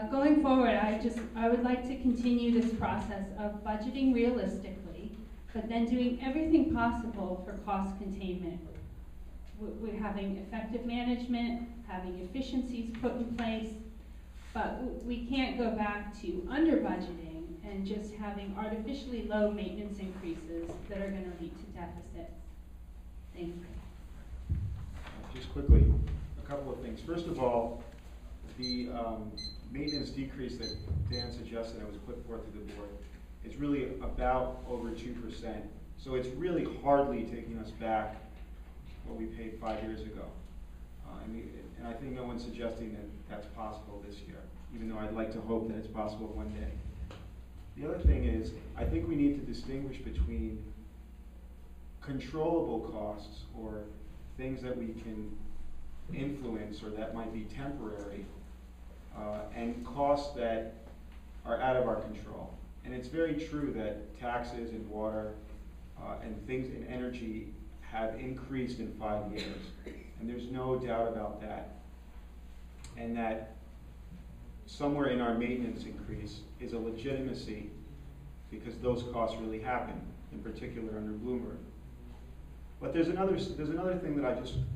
C: Going forward, I would like to continue this process of budgeting realistically, but then doing everything possible for cost containment. We're having effective management, having efficiencies put in place, but we can't go back to under budgeting and just having artificially low maintenance increases that are going to lead to deficits. Thank you.
L: Just quickly, a couple of things. First of all, the maintenance decrease that Dan suggested that was put forth to the board is really about over 2%. So it's really hardly taking us back what we paid 5 years ago. And I think no one's suggesting that that's possible this year, even though I'd like to hope that it's possible one day. The other thing is, I think we need to distinguish between controllable costs, or things that we can influence or that might be temporary, and costs that are out of our control. And it's very true that taxes and water and things in energy have increased in 5 years. And there's no doubt about that. And that somewhere in our maintenance increase is a legitimacy, because those costs really happen, in particular under Bloomberg. But there's another thing that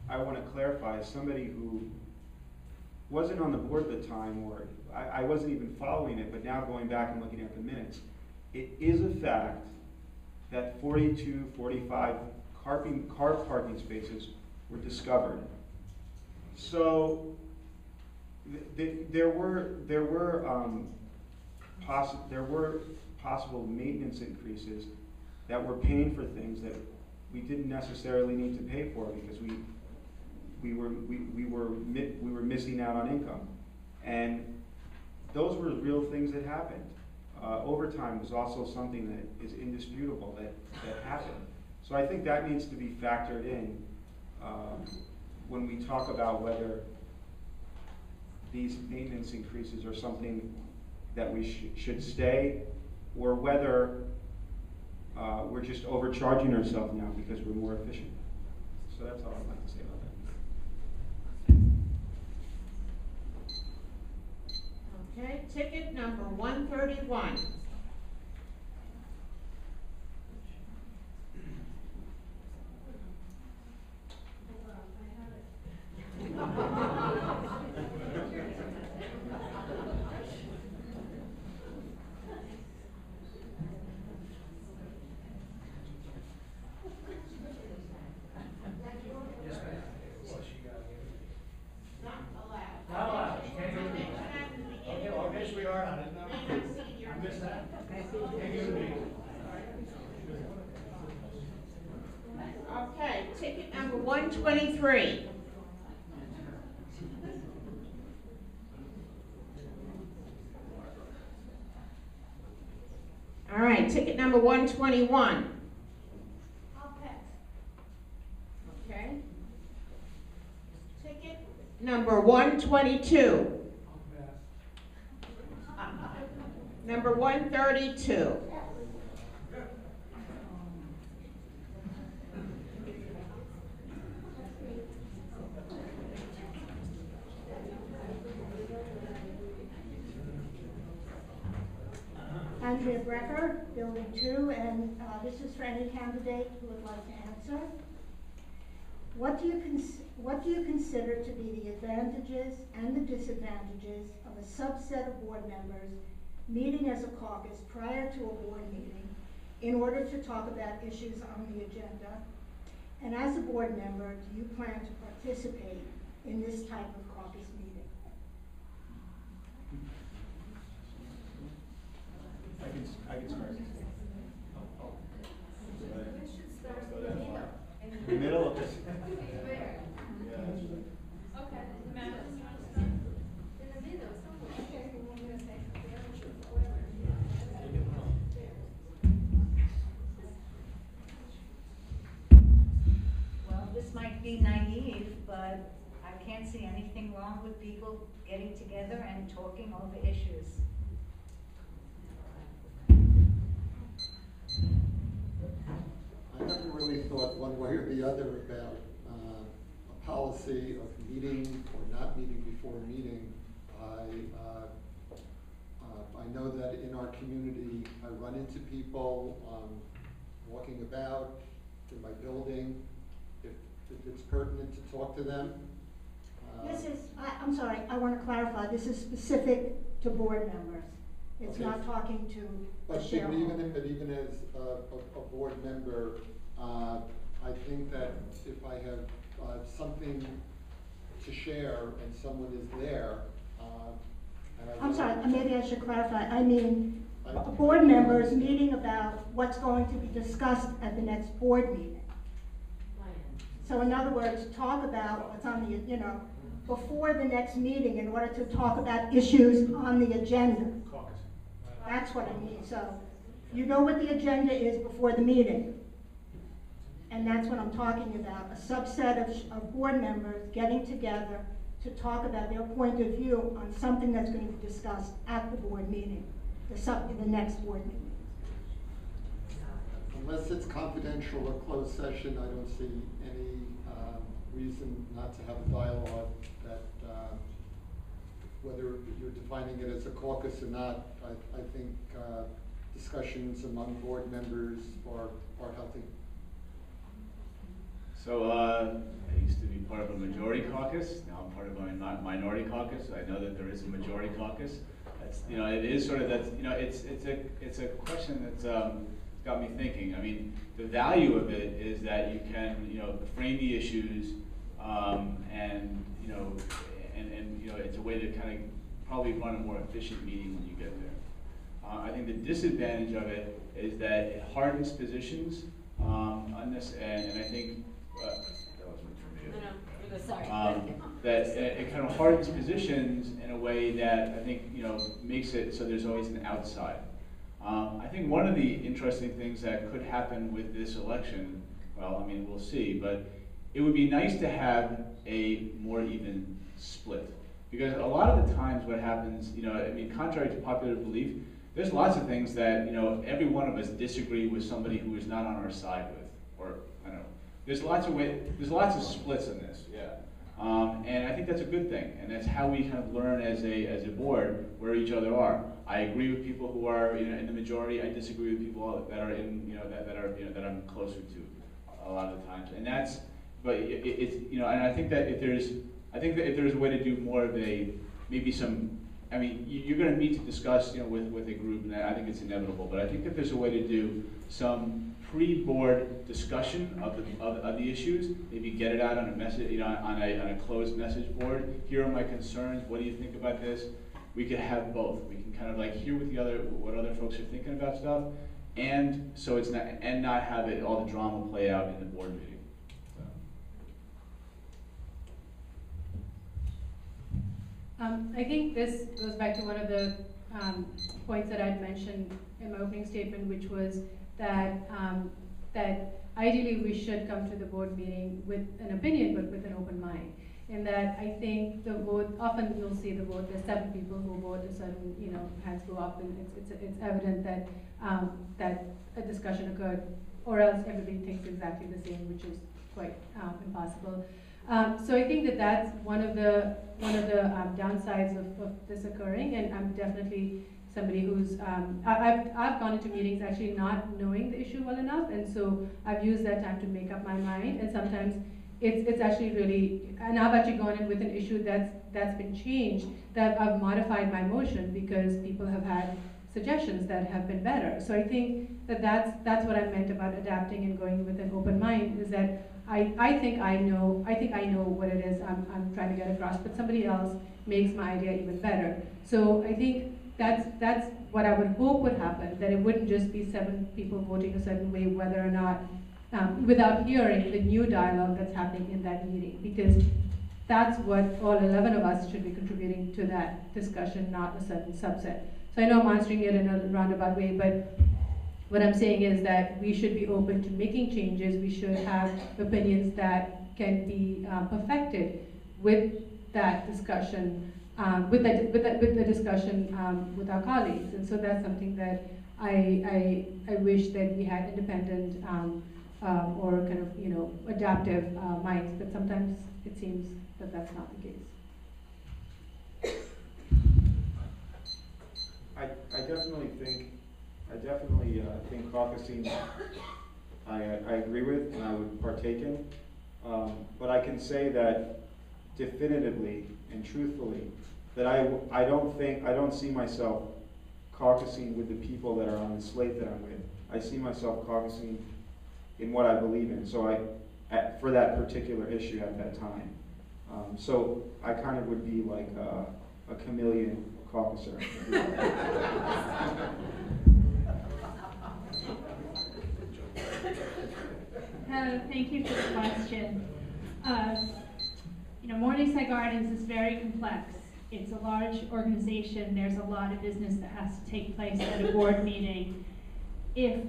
L: I want to clarify as somebody who wasn't on the board at the time, or I wasn't even following it, but now going back and looking at the minutes, it is a fact that 42, 45 car parking spaces were discovered. So there were possible maintenance increases that were paying for things that we didn't necessarily need to pay for, because we were missing out on income, and those were real things that happened. overtime was also something that is indisputable that happened. So I think that needs to be factored in when we talk about whether these maintenance increases are something that we should stay, or whether we're just overcharging ourselves now because we're more efficient. So that's all I'd like to say about that.
A: Okay, ticket number 131. Okay, ticket number 123. All right, ticket number 121. Okay. Ticket number 122. Number 132.
Q: Andrea Brecker, Building 2, and this is for any candidate who would like to answer. What do you consider to be the advantages and the disadvantages of a subset of board members meeting as a caucus prior to a board meeting in order to talk about issues on the agenda? And as a board member, do you plan to participate in this type of caucus meeting?
L: I can start. In the middle of this.
H: Well, this might be naive, but I can't see anything wrong with people getting together and talking over issues.
I: I haven't really thought one way or the other about a policy of meeting or not meeting before a meeting. I know that in our community, I run into people walking about in my building. If it's pertinent to talk to them.
Q: I'm sorry, I want to clarify, this is specific to board members. It's
I: Okay.
Q: not talking to
I: But
Q: the shareholder.
I: even as a board member, I think that if I have something to share and someone is there, and
Q: I'm sorry, maybe I should clarify. I mean, board members meeting about what's going to be discussed at the next board meeting. So in other words, talk about what's on the, before the next meeting in order to talk about issues on the agenda. That's what I mean. So you know what the agenda is before the meeting. And that's what I'm talking about, a subset of board members getting together to talk about their point of view on something that's going to be discussed at the board meeting, the next board meeting.
I: unless it's confidential or closed session, I don't see any reason not to have a dialogue that, whether you're defining it as a caucus or not, I think discussions among board members are healthy.
J: So I used to be part of a majority caucus. Now I'm part of a minority caucus. I know that there is a majority caucus. That's, it is sort of that. It's a question that's got me thinking. I mean, the value of it is that you can frame the issues, and it's a way to kind of probably run a more efficient meeting when you get there. I think the disadvantage of it is that it hardens positions on this, and I think that wasn't for me.
H: Sorry.
J: That it kind of hardens positions in a way that I think makes it so there's always an outside. I think one of the interesting things that could happen with this election, well, I mean, we'll see, but it would be nice to have a more even split. Because a lot of the times what happens, you know, I mean, contrary to popular belief, there's lots of things that, you know, every one of us disagree with somebody who is not on our side with, or, I don't know. There's lots of splits in this, yeah. And I think that's a good thing, and that's how we kind of learn as a board where each other are. I agree with people who are, you know, in the majority. I disagree with people that are in, you know, that I'm closer to a lot of the times. And that's, but it's, you know, and I think that if there's a way to do more of a, maybe some, I mean, you're going to meet to discuss, you know, with a group, and I think it's inevitable. But I think that there's a way to do some pre-board discussion of the issues. Maybe get it out on a message, you know, on a closed message board. Here are my concerns. What do you think about this? We could have both. We can kind of like hear what other folks are thinking about stuff, and so it's not have it all the drama play out in the board meeting.
K: I think this goes back to one of the points that I'd mentioned in my opening statement, which was that that ideally we should come to the board meeting with an opinion, but with an open mind. In that I think the vote, often you'll see the vote, there's 7 people who vote, a certain, you know, hands go up, and it's evident that that a discussion occurred, or else everybody thinks exactly the same, which is quite impossible. So I think that that's one of the downsides of this occurring, and I'm definitely somebody who's I've gone into meetings actually not knowing the issue well enough, and so I've used that time to make up my mind. And sometimes it's actually really, and I've actually gone in with an issue that's been changed, that I've modified my motion because people have had suggestions that have been better. So I think that that's what I meant about adapting and going with an open mind, is that I think I know what it is I'm trying to get across, but somebody else makes my idea even better. So I think that's what I would hope would happen, that it wouldn't just be 7 people voting a certain way, whether or not, without hearing the new dialogue that's happening in that meeting, because that's what all 11 of us should be contributing to that discussion, not a certain subset. So I know I'm answering it in a roundabout way, but what I'm saying is that we should be open to making changes. We should have opinions that can be perfected with that discussion, with the discussion with our colleagues. And so that's something that I wish that we had independent or kind of, you know, adaptive minds, but sometimes it seems that that's not the case.
L: I definitely think caucusing I agree with and I would partake in, but I can say that definitively and truthfully that I don't see myself caucusing with the people that are on the slate that I'm with. I see myself caucusing in what I believe in, so for that particular issue at that time. So I kind of would be like a chameleon caucuser.
C: Thank you for the question. You know, Morningside Gardens is very complex. It's a large organization. There's a lot of business that has to take place at a board meeting. If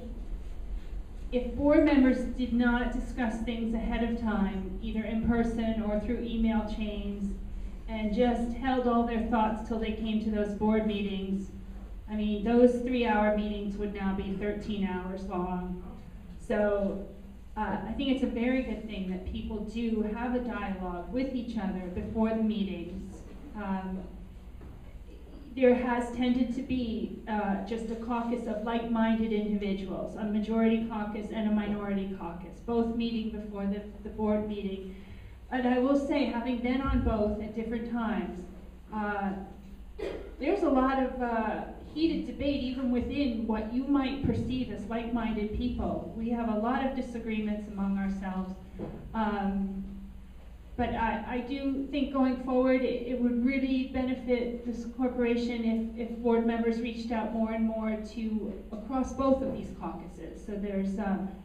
C: board members did not discuss things ahead of time, either in person or through email chains, and just held all their thoughts till they came to those board meetings, I mean, those 3-hour meetings would now be 13 hours long. So I think it's a very good thing that people do have a dialogue with each other before the meetings. There has tended to be just a caucus of like-minded individuals, a majority caucus and a minority caucus, both meeting before the board meeting. And I will say, having been on both at different times, there's a lot of heated debate even within what you might perceive as like-minded people. We have a lot of disagreements among ourselves. But I do think going forward, it would really benefit this corporation if board members reached out more and more to across both of these caucuses. So there's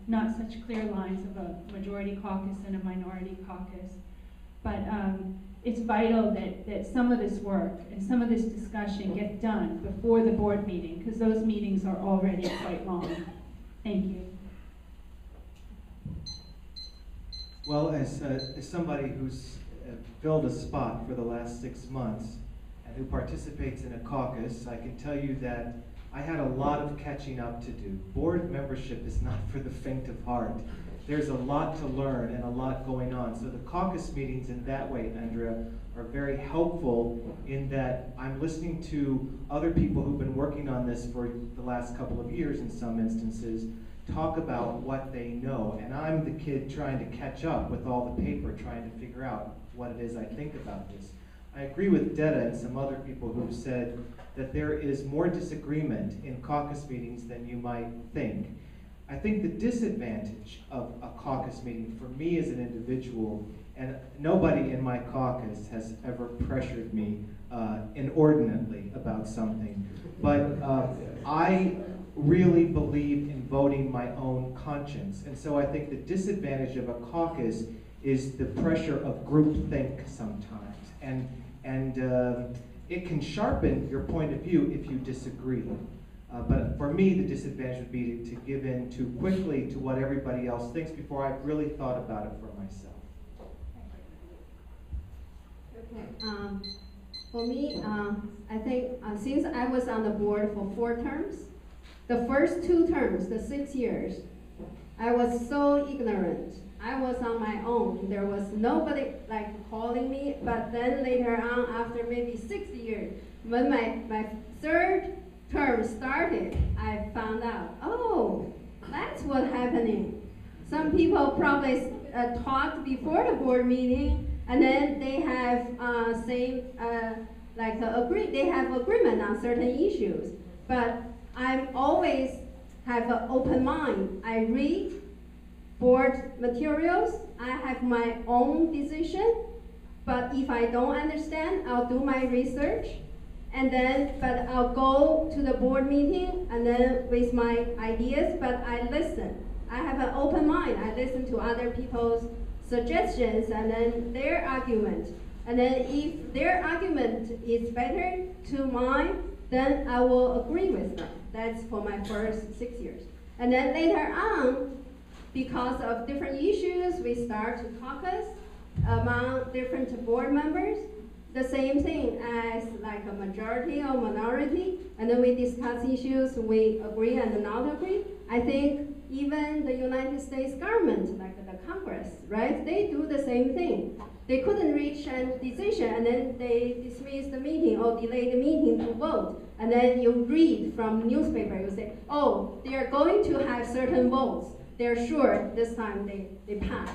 C: not such clear lines of a majority caucus and a minority caucus. But it's vital that some of this work and some of this discussion get done before the board meeting, because those meetings are already quite long. Thank you.
D: Well, as somebody who's filled a spot for the last 6 months and who participates in a caucus, I can tell you that I had a lot of catching up to do. Board membership is not for the faint of heart. There's a lot to learn and a lot going on. So the caucus meetings in that way, Andrea, are very helpful in that I'm listening to other people who've been working on this for the last couple of years in some instances, talk about what they know. And I'm the kid trying to catch up with all the paper, trying to figure out what it is I think about this. I agree with Detta and some other people who've said that there is more disagreement in caucus meetings than you might think. I think the disadvantage of a caucus meeting for me as an individual, and nobody in my caucus has ever pressured me inordinately about something, but I really believe in voting my own conscience. And so I think the disadvantage of a caucus is the pressure of groupthink sometimes. And it can sharpen your point of view if you disagree. But for me, the disadvantage would be to give in too quickly to what everybody else thinks before I've really thought about it for myself.
E: Okay. For me, I think since I was on the board for 4 terms, the first 2 terms, the 6 years, I was so ignorant. I was on my own. There was nobody like calling me, but then later on, after maybe 6 years, when my 3rd term started, I found out, oh, that's what's happening. Some people probably talked before the board meeting, and then they have they have agreement on certain issues. But I always have an open mind. I read board materials. I have my own decision. But if I don't understand, I'll do my research. But I'll go to the board meeting and then with my ideas, but I listen. I have an open mind. I listen to other people's suggestions and then their argument. And then if their argument is better to mine, then I will agree with them. That's for my first 6 years. And then later on, because of different issues, we start to caucus among different board members. The same thing as like a majority or minority, and then we discuss issues, we agree and not agree. I think even the United States government, like the Congress, right, they do the same thing. They couldn't reach a decision, and then they dismiss the meeting or delay the meeting to vote. And then you read from newspaper, you say, oh, they are going to have certain votes. They're sure this time they pass.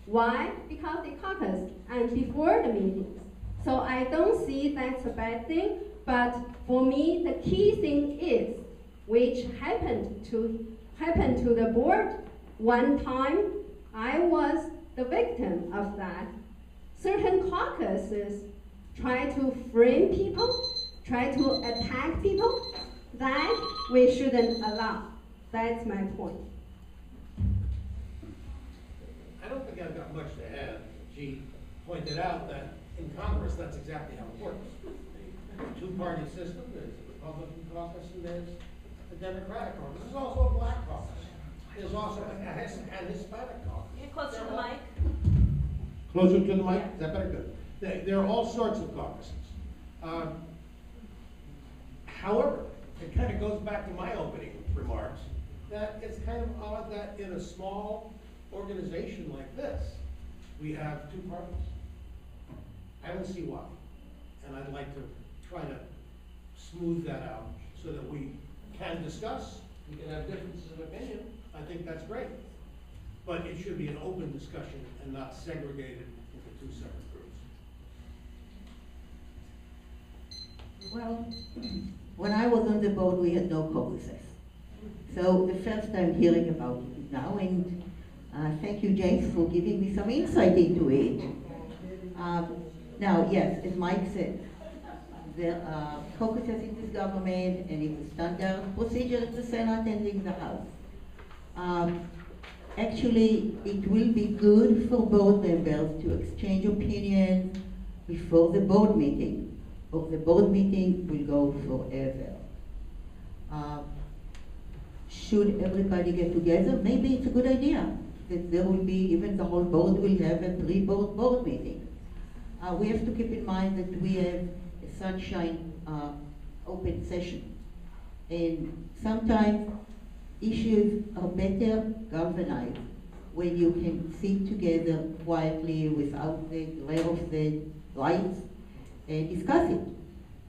E: Why? Because they caucus and before the meetings. So I don't see that's a bad thing, but for me, the key thing is, which happened to the board one time, I was the victim of that. Certain caucuses try to frame people, try to attack people, that we shouldn't allow. That's my point.
F: I don't think I've got much to add. She pointed out that in Congress, that's exactly how it works. There's a 2-party system. There's a Republican caucus and there's a Democratic caucus. There's also a black caucus. There's also a Hispanic caucus.
R: Get closer to the mic.
F: Closer to the mic? Is that better? Good. There are all sorts of caucuses. However, it kind of goes back to my opening remarks, that it's kind of odd that in a small organization like this, we have 2 parties. I don't see why. And I'd like to try to smooth that out so that we can discuss, we can have differences of opinion. I think that's great. But it should be an open discussion and not segregated into 2 separate groups.
G: Well, when I was on the board, we had no caucuses. So the first time hearing about it now, and thank you, James, for giving me some insight into it. Now, yes, as Mike said, there are caucuses in this government, and it's a standard procedure in the Senate and in the House. Actually, it will be good for board members to exchange opinions, before the board meeting, or the board meeting will go forever. Should everybody get together? Maybe it's a good idea that there will be, even the whole board will have a pre-board board meeting. We have to keep in mind that we have a sunshine open session. And sometimes issues are better galvanized when you can sit together quietly without the glare of the lights and discuss it.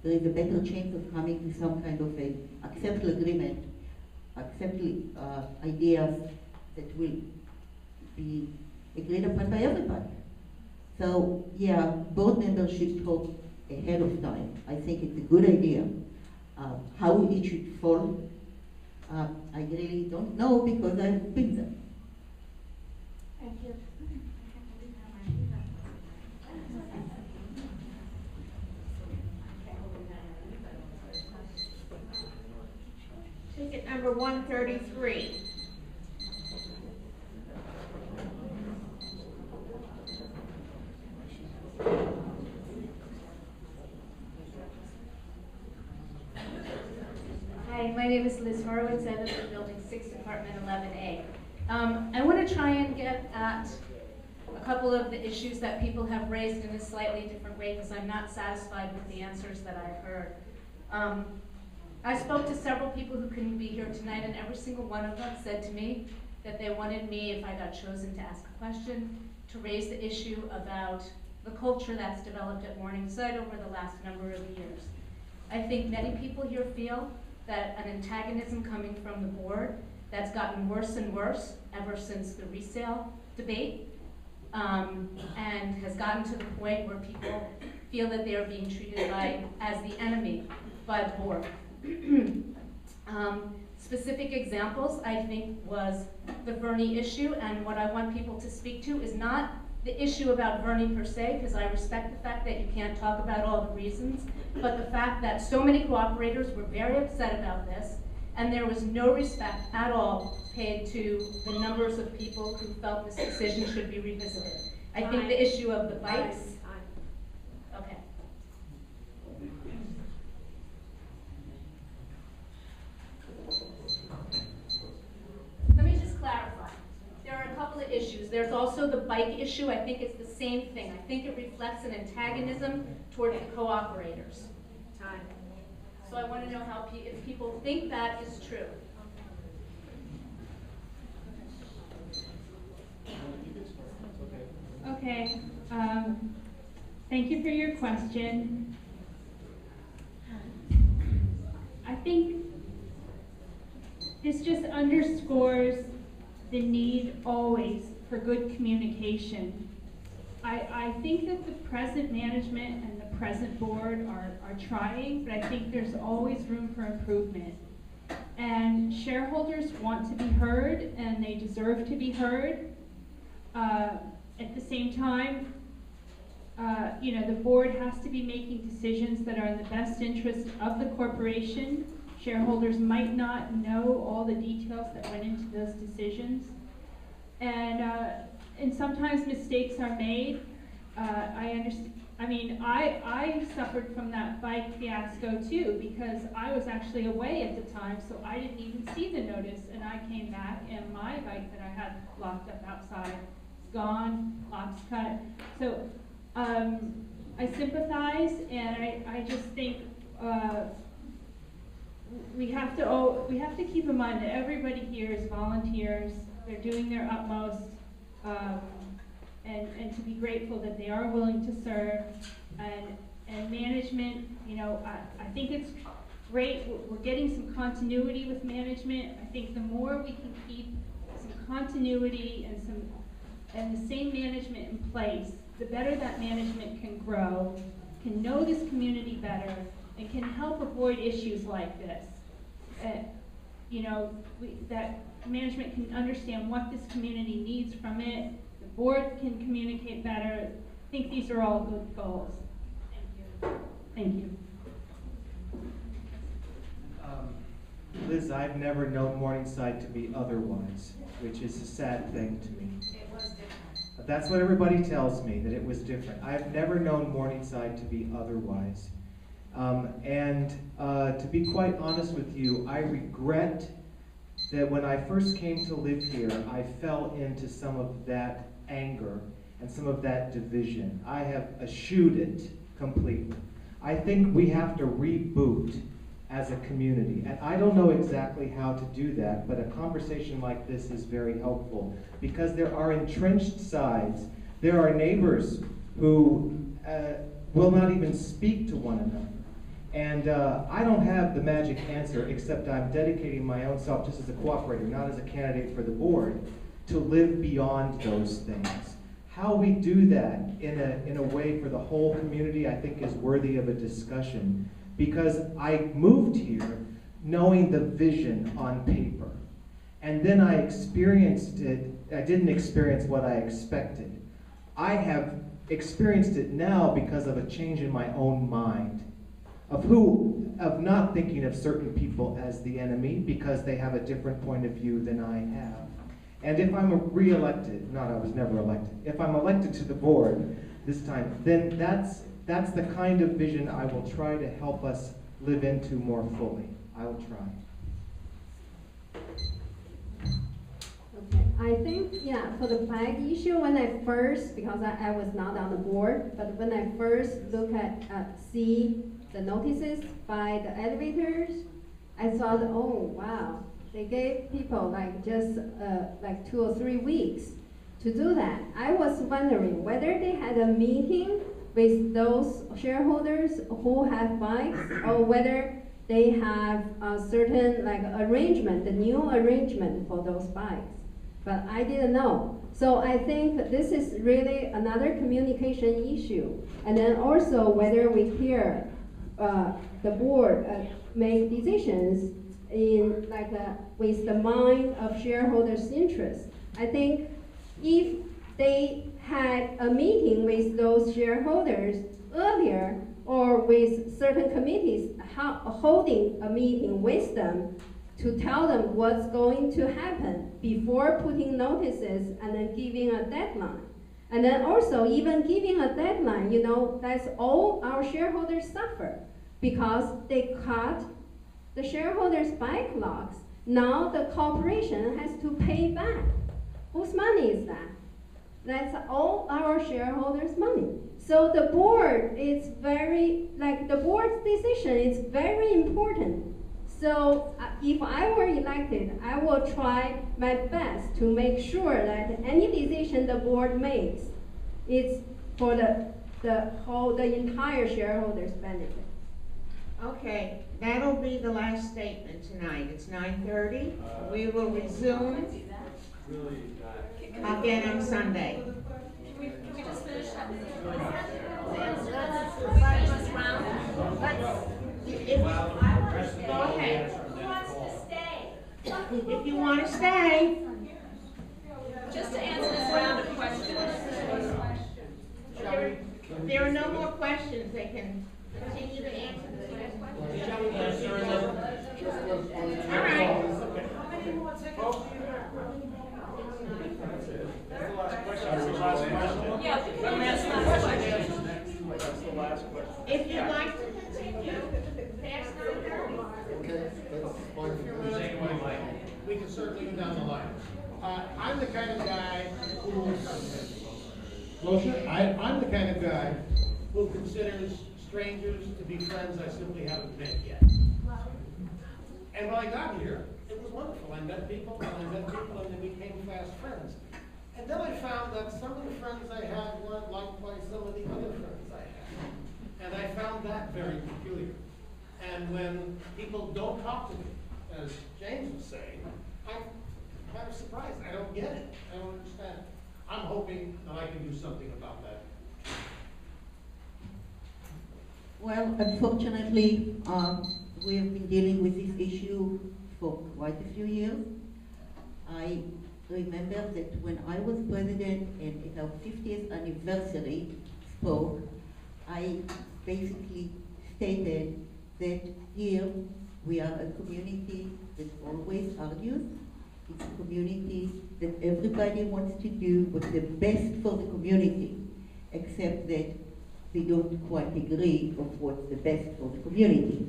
G: There is a better chance of coming to some kind of an acceptable agreement, acceptable ideas that will be agreed upon by everybody. So yeah, board members should talk ahead of time. I think it's a good idea. How it should fall, I really don't know because I've been there.
C: Thank you.
A: Ticket number 133.
R: Hi, my name is Liz Horowitz. I live in Building 6, Apartment 11A. I want to try and get at a couple of the issues that people have raised in a slightly different way because I'm not satisfied with the answers that I've heard. I spoke to several people who couldn't be here tonight, and every single one of them said to me that they wanted me, if I got chosen to ask a question, to raise the issue about the culture that's developed at Morningside over the last number of years. I think many people here feel that an antagonism coming from the board that's gotten worse and worse ever since the resale debate, and has gotten to the point where people feel that they are being treated as the enemy by the board. Specific examples, I think, was the Verney issue, and what I want people to speak to is not the issue about Verney per se, because I respect the fact that you can't talk about all the reasons, but the fact that so many cooperators were very upset about this, and there was no respect at all paid to the numbers of people who felt this decision should be revisited. I think the issue of the bikes. Okay. Let me just clarify. There are a couple of issues. There's also the bike issue. I think it's the same thing. I think it reflects an antagonism toward the cooperators. So I want to know how if people think that is true.
C: Okay, thank you for your question. I think this just underscores the need always for good communication. I think that the present management and the present board are trying, but I think there's always room for improvement. And shareholders want to be heard, and they deserve to be heard. At the same time, the board has to be making decisions that are in the best interest of the corporation. Shareholders might not know all the details that went into those decisions. And sometimes mistakes are made. I understand. I mean, I suffered from that bike fiasco too, because I was actually away at the time, so I didn't even see the notice, and I came back and my bike that I had locked up outside is gone, locks cut. So I sympathize, and I just think we have to keep in mind that everybody here is volunteers. They're doing their utmost. And to be grateful that they are willing to serve, and management, I think it's great. We're getting some continuity with management. I think the more we can keep some continuity and the same management in place, the better that management can grow, can know this community better, and can help avoid issues like this. That management can understand what this community needs from it. The board can communicate better. I think these are all good goals. Thank you. Thank you.
D: Liz, I've never known Morningside to be otherwise, which is a sad thing to me.
R: It was different.
D: That's what everybody tells me, that it was different. I've never known Morningside to be otherwise. To be quite honest with you, I regret that when I first came to live here, I fell into some of that anger and some of that division. I have eschewed it completely. I think we have to reboot as a community. And I don't know exactly how to do that, but a conversation like this is very helpful because there are entrenched sides. There are neighbors who will not even speak to one another. And I don't have the magic answer, except I'm dedicating my own self just as a cooperator, not as a candidate for the board, to live beyond those things. How we do that in a way for the whole community, I think, is worthy of a discussion. Because I moved here knowing the vision on paper. And then I experienced it. I didn't experience what I expected. I have experienced it now because of a change in my own mind. Of not thinking of certain people as the enemy because they have a different point of view than I have. And if I'm re-elected, I was never elected, if I'm elected to the board this time, then that's the kind of vision I will try to help us live into more fully. I will try.
E: Okay, I think, for the flag issue, when I first, because I was not on the board, but when I first look at, see the notices by the elevators, I thought, oh, wow, they gave people like just like 2 or 3 weeks to do that. I was wondering whether they had a meeting with those shareholders who have bikes, or whether they have a certain like arrangement, the new arrangement for those bikes. But I didn't know. So I think this is really another communication issue. And then also whether we hear the board make decisions in like with the mind of shareholders' interest. I think if they had a meeting with those shareholders earlier, or with certain committees holding a meeting with them to tell them what's going to happen before putting notices and then giving a deadline. And then also even giving a deadline, that's all our shareholders suffer because they cut the shareholders' bike locks. Now the corporation has to pay back. Whose money is that? That's all our shareholders' money. So the board is the board's decision is very important. So if I were elected, I will try my best to make sure that any decision the board makes is for the entire shareholders' benefit.
A: Okay, that'll be the last statement tonight. It's 9:30. We will resume again on Sunday.
R: Can we just finish that?
A: Go ahead.
R: Who wants to stay?
A: If you want to stay.
R: Just to answer this round of questions.
A: There are no more questions. They can continue to answer the next question. All right. If you'd like to continue, pass
F: We can certainly go down the line. I'm the kind of guy who I'm the kind of guy who considers strangers to be friends I simply haven't met yet. And when I got here, it was wonderful. I met people, and they became fast friends. And then I found that some of the friends I had weren't liked by some of the other friends I had. And I found that very peculiar. And when people don't talk to me, as James was saying, I'm kind of surprised. I don't get it. I don't understand. I'm hoping that I can do something about that.
G: Well, unfortunately, we have been dealing with this issue for quite a few years. I remember that when I was president and at our 50th anniversary spoke, I basically stated that here we are a community that always argues, It's a community that everybody wants to do what's the best for the community, except that they don't quite agree of what's the best for the community.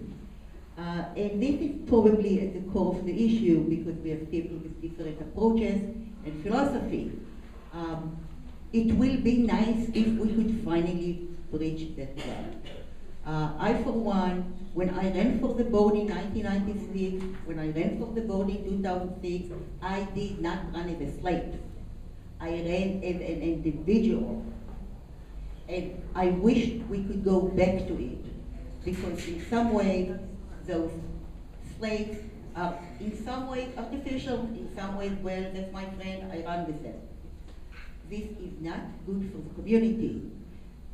G: And this is probably at the core of the issue, because we have people with different approaches and philosophy. It will be nice if we could finally bridge that gap. I, for one, when I ran for the board in 1996, when I ran for the board in 2006, I did not run as a slate. I ran as an individual. And I wished we could go back to it, because in some ways, those slates are in some ways artificial, in some ways, well, that's my friend, I run with them. This is not good for the community.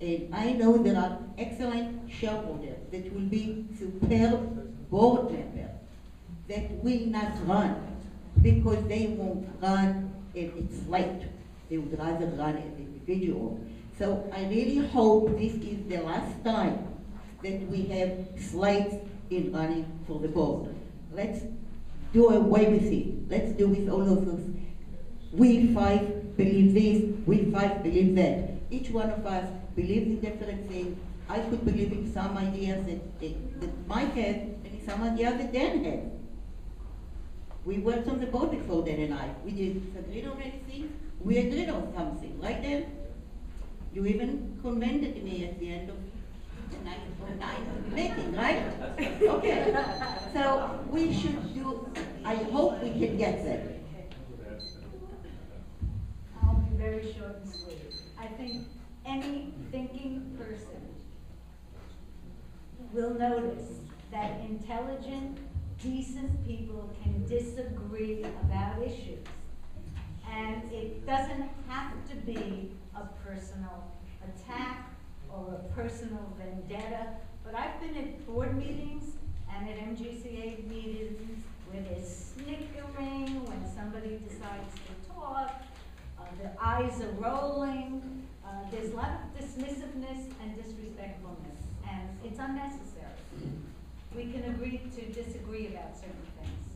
G: And I know there are excellent shareholders that will be superb board members that will not run because they won't run as a slate. They would rather run as individuals. So I really hope this is the last time that we have slates in running for the board. Let's do away with it. Let's do with all of those. We five believe this, we five believe that. Each one of us believes in different things. I could believe in some ideas that Mike had, and some ideas that Dan had. We worked on the board before Dan and I. We didn't agree on anything. We agreed on something, right, Dan? You even commended me at the end of the night meeting, right? Okay. So we should do, I hope we can get there.
H: I'll be very short and sweet. I think any thinking person will notice that intelligent, decent people can disagree about issues. And it doesn't have to be a personal attack or a personal vendetta. But I've been at board meetings and at MGCA meetings where there's snickering when somebody decides to talk, their eyes are rolling, there's a lot of dismissiveness and disrespectfulness, and it's unnecessary. We can agree to disagree about certain things.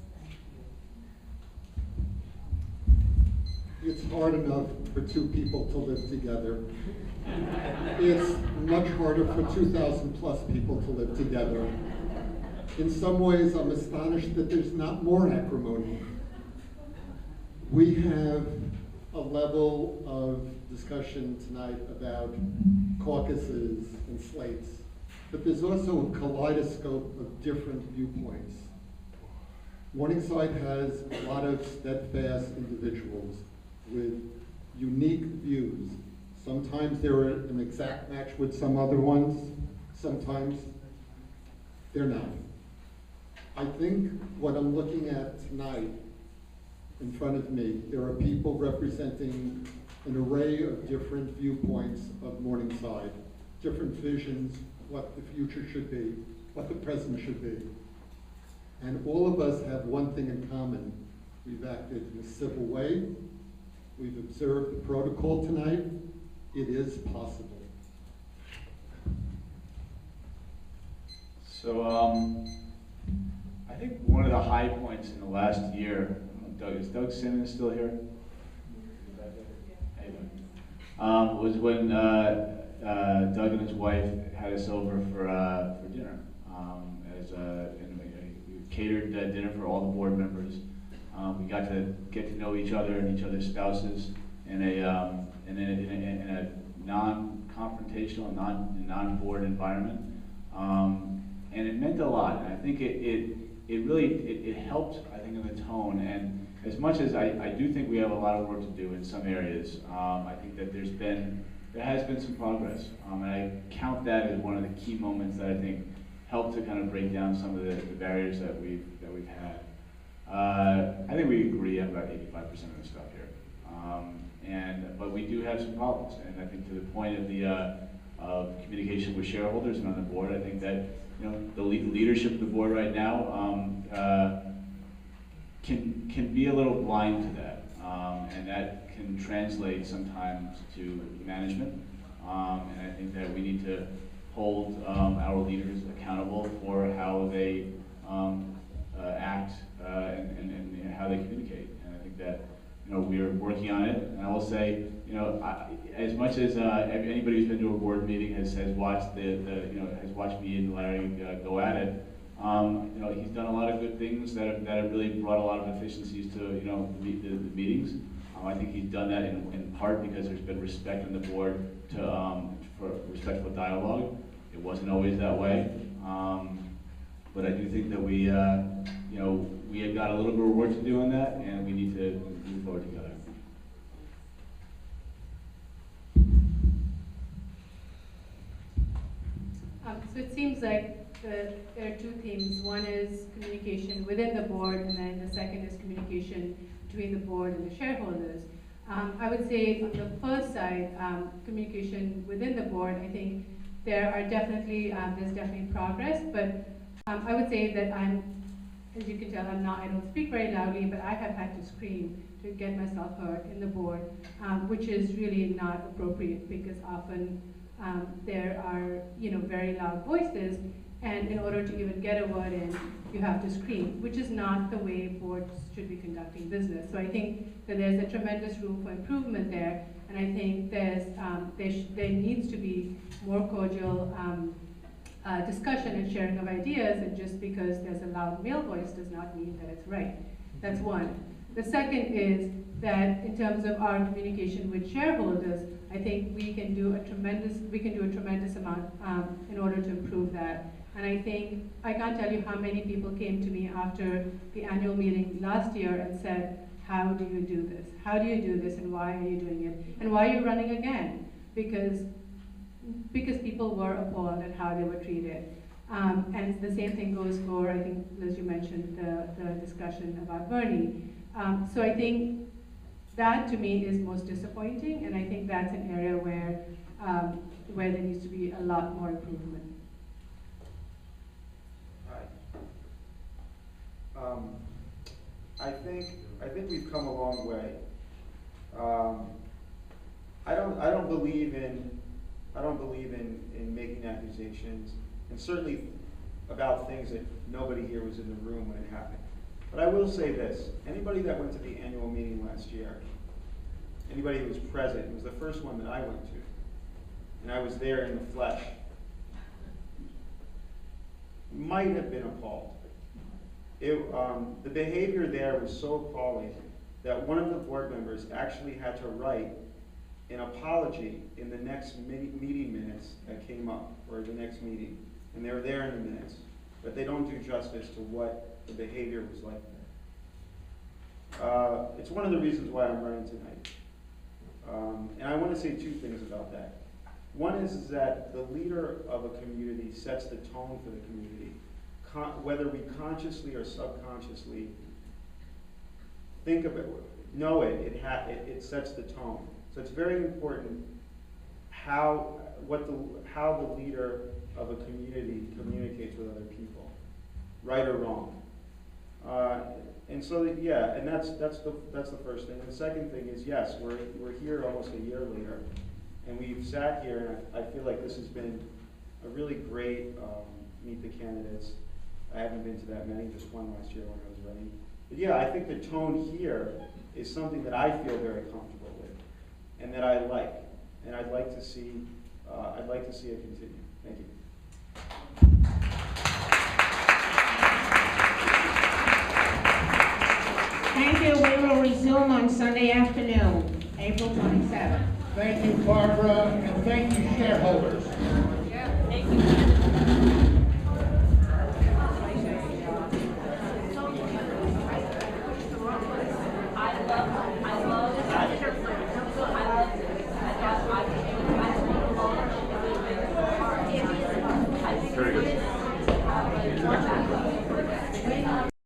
I: It's hard enough for two people to live together. It's much harder for 2,000 plus people to live together. In some ways, I'm astonished that there's not more acrimony. We have a level of discussion tonight about caucuses and slates, but there's also a kaleidoscope of different viewpoints. Morningside has a lot of steadfast individuals with unique views. Sometimes they're an exact match with some other ones, sometimes they're not. I think what I'm looking at tonight in front of me, there are people representing an array of different viewpoints of Morningside, different visions, what the future should be, what the present should be. And all of us have one thing in common. We've acted in a civil way. We've observed the protocol tonight. It is possible.
J: So I think one of the high points in the last year, is Doug Simmons still here? Hey, Doug. Was when Doug and his wife had us over for dinner. We catered dinner for all the board members. We got to get to know each other and each other's spouses in a non-confrontational, non-board environment, and it meant a lot. And I think it really helped. I think in the tone. And as much as I do think we have a lot of work to do in some areas, I think that there has been some progress, and I count that as one of the key moments that I think helped to kind of break down some of the barriers that we've had. I think we agree on about 85% of the stuff here, but we do have some problems. And I think to the point of communication with shareholders and on the board, I think that the leadership of the board right now can be a little blind to that, and that can translate sometimes to management. And I think that we need to hold our leaders accountable for how they act and how they communicate. And I think that, you know, we're working on it. And I will say, you know, as much as anybody who's been to a board meeting has watched has watched me and Larry go at it, you know, he's done a lot of good things that have really brought a lot of efficiencies to, you know, the meetings. I think he's done that in part because there's been respect in the board for respectful dialogue. It wasn't always that way, but I do think that we, you know, we have got a little bit of work to do on that, and we need to move forward together.
K: So it seems like there are two themes. One is communication within the board, and then the second is communication between the board and the shareholders. I would say on the first side, communication within the board, I think there are definitely, there's definitely progress, but I would say that as you can tell, I don't speak very loudly, but I have had to scream to get myself heard in the board, which is really not appropriate because often there are, you know, very loud voices, and in order to even get a word in, you have to scream, which is not the way boards should be conducting business. So I think that there's a tremendous room for improvement there, and I think there needs to be more cordial discussion and sharing of ideas, and just because there's a loud male voice does not mean that it's right. That's one. The second is that in terms of our communication with shareholders, I think we can do a tremendous amount in order to improve that. And I think, I can't tell you how many people came to me after the annual meeting last year and said, how do you do this? How do you do this, and why are you doing it? And why are you running again? Because people were appalled at how they were treated. And the same thing goes for, I think, as you mentioned, the discussion about Bernie. So I think that to me is most disappointing, and I think that's an area where there needs to be a lot more improvement.
L: I think we've come a long way. I don't believe in making accusations, and certainly about things that nobody here was in the room when it happened. But I will say this: anybody that went to the annual meeting last year, anybody who was present, it was the first one that I went to, and I was there in the flesh, might have been appalled. The behavior there was so appalling that one of the board members actually had to write an apology in the next meeting minutes that came up, or the next meeting, and they were there in the minutes, but they don't do justice to what the behavior was like there. It's one of the reasons why I'm running tonight. And I want to say two things about that. One is that the leader of a community sets the tone for the community. Whether we consciously or subconsciously think of it, know it, it sets the tone. So it's very important how the leader of a community communicates with other people, right or wrong. And so yeah, and that's the first thing. And the second thing is, yes, we're here almost a year later, and we've sat here, and I feel like this has been a really great meet the candidates. I haven't been to that many, just one last year when I was running. But yeah, I think the tone here is something that I feel very comfortable with, and that I like, and I'd like to see it continue. Thank you.
A: Thank you. We will resume on Sunday afternoon, April 27th.
F: Thank you, Barbara, and thank you, shareholders.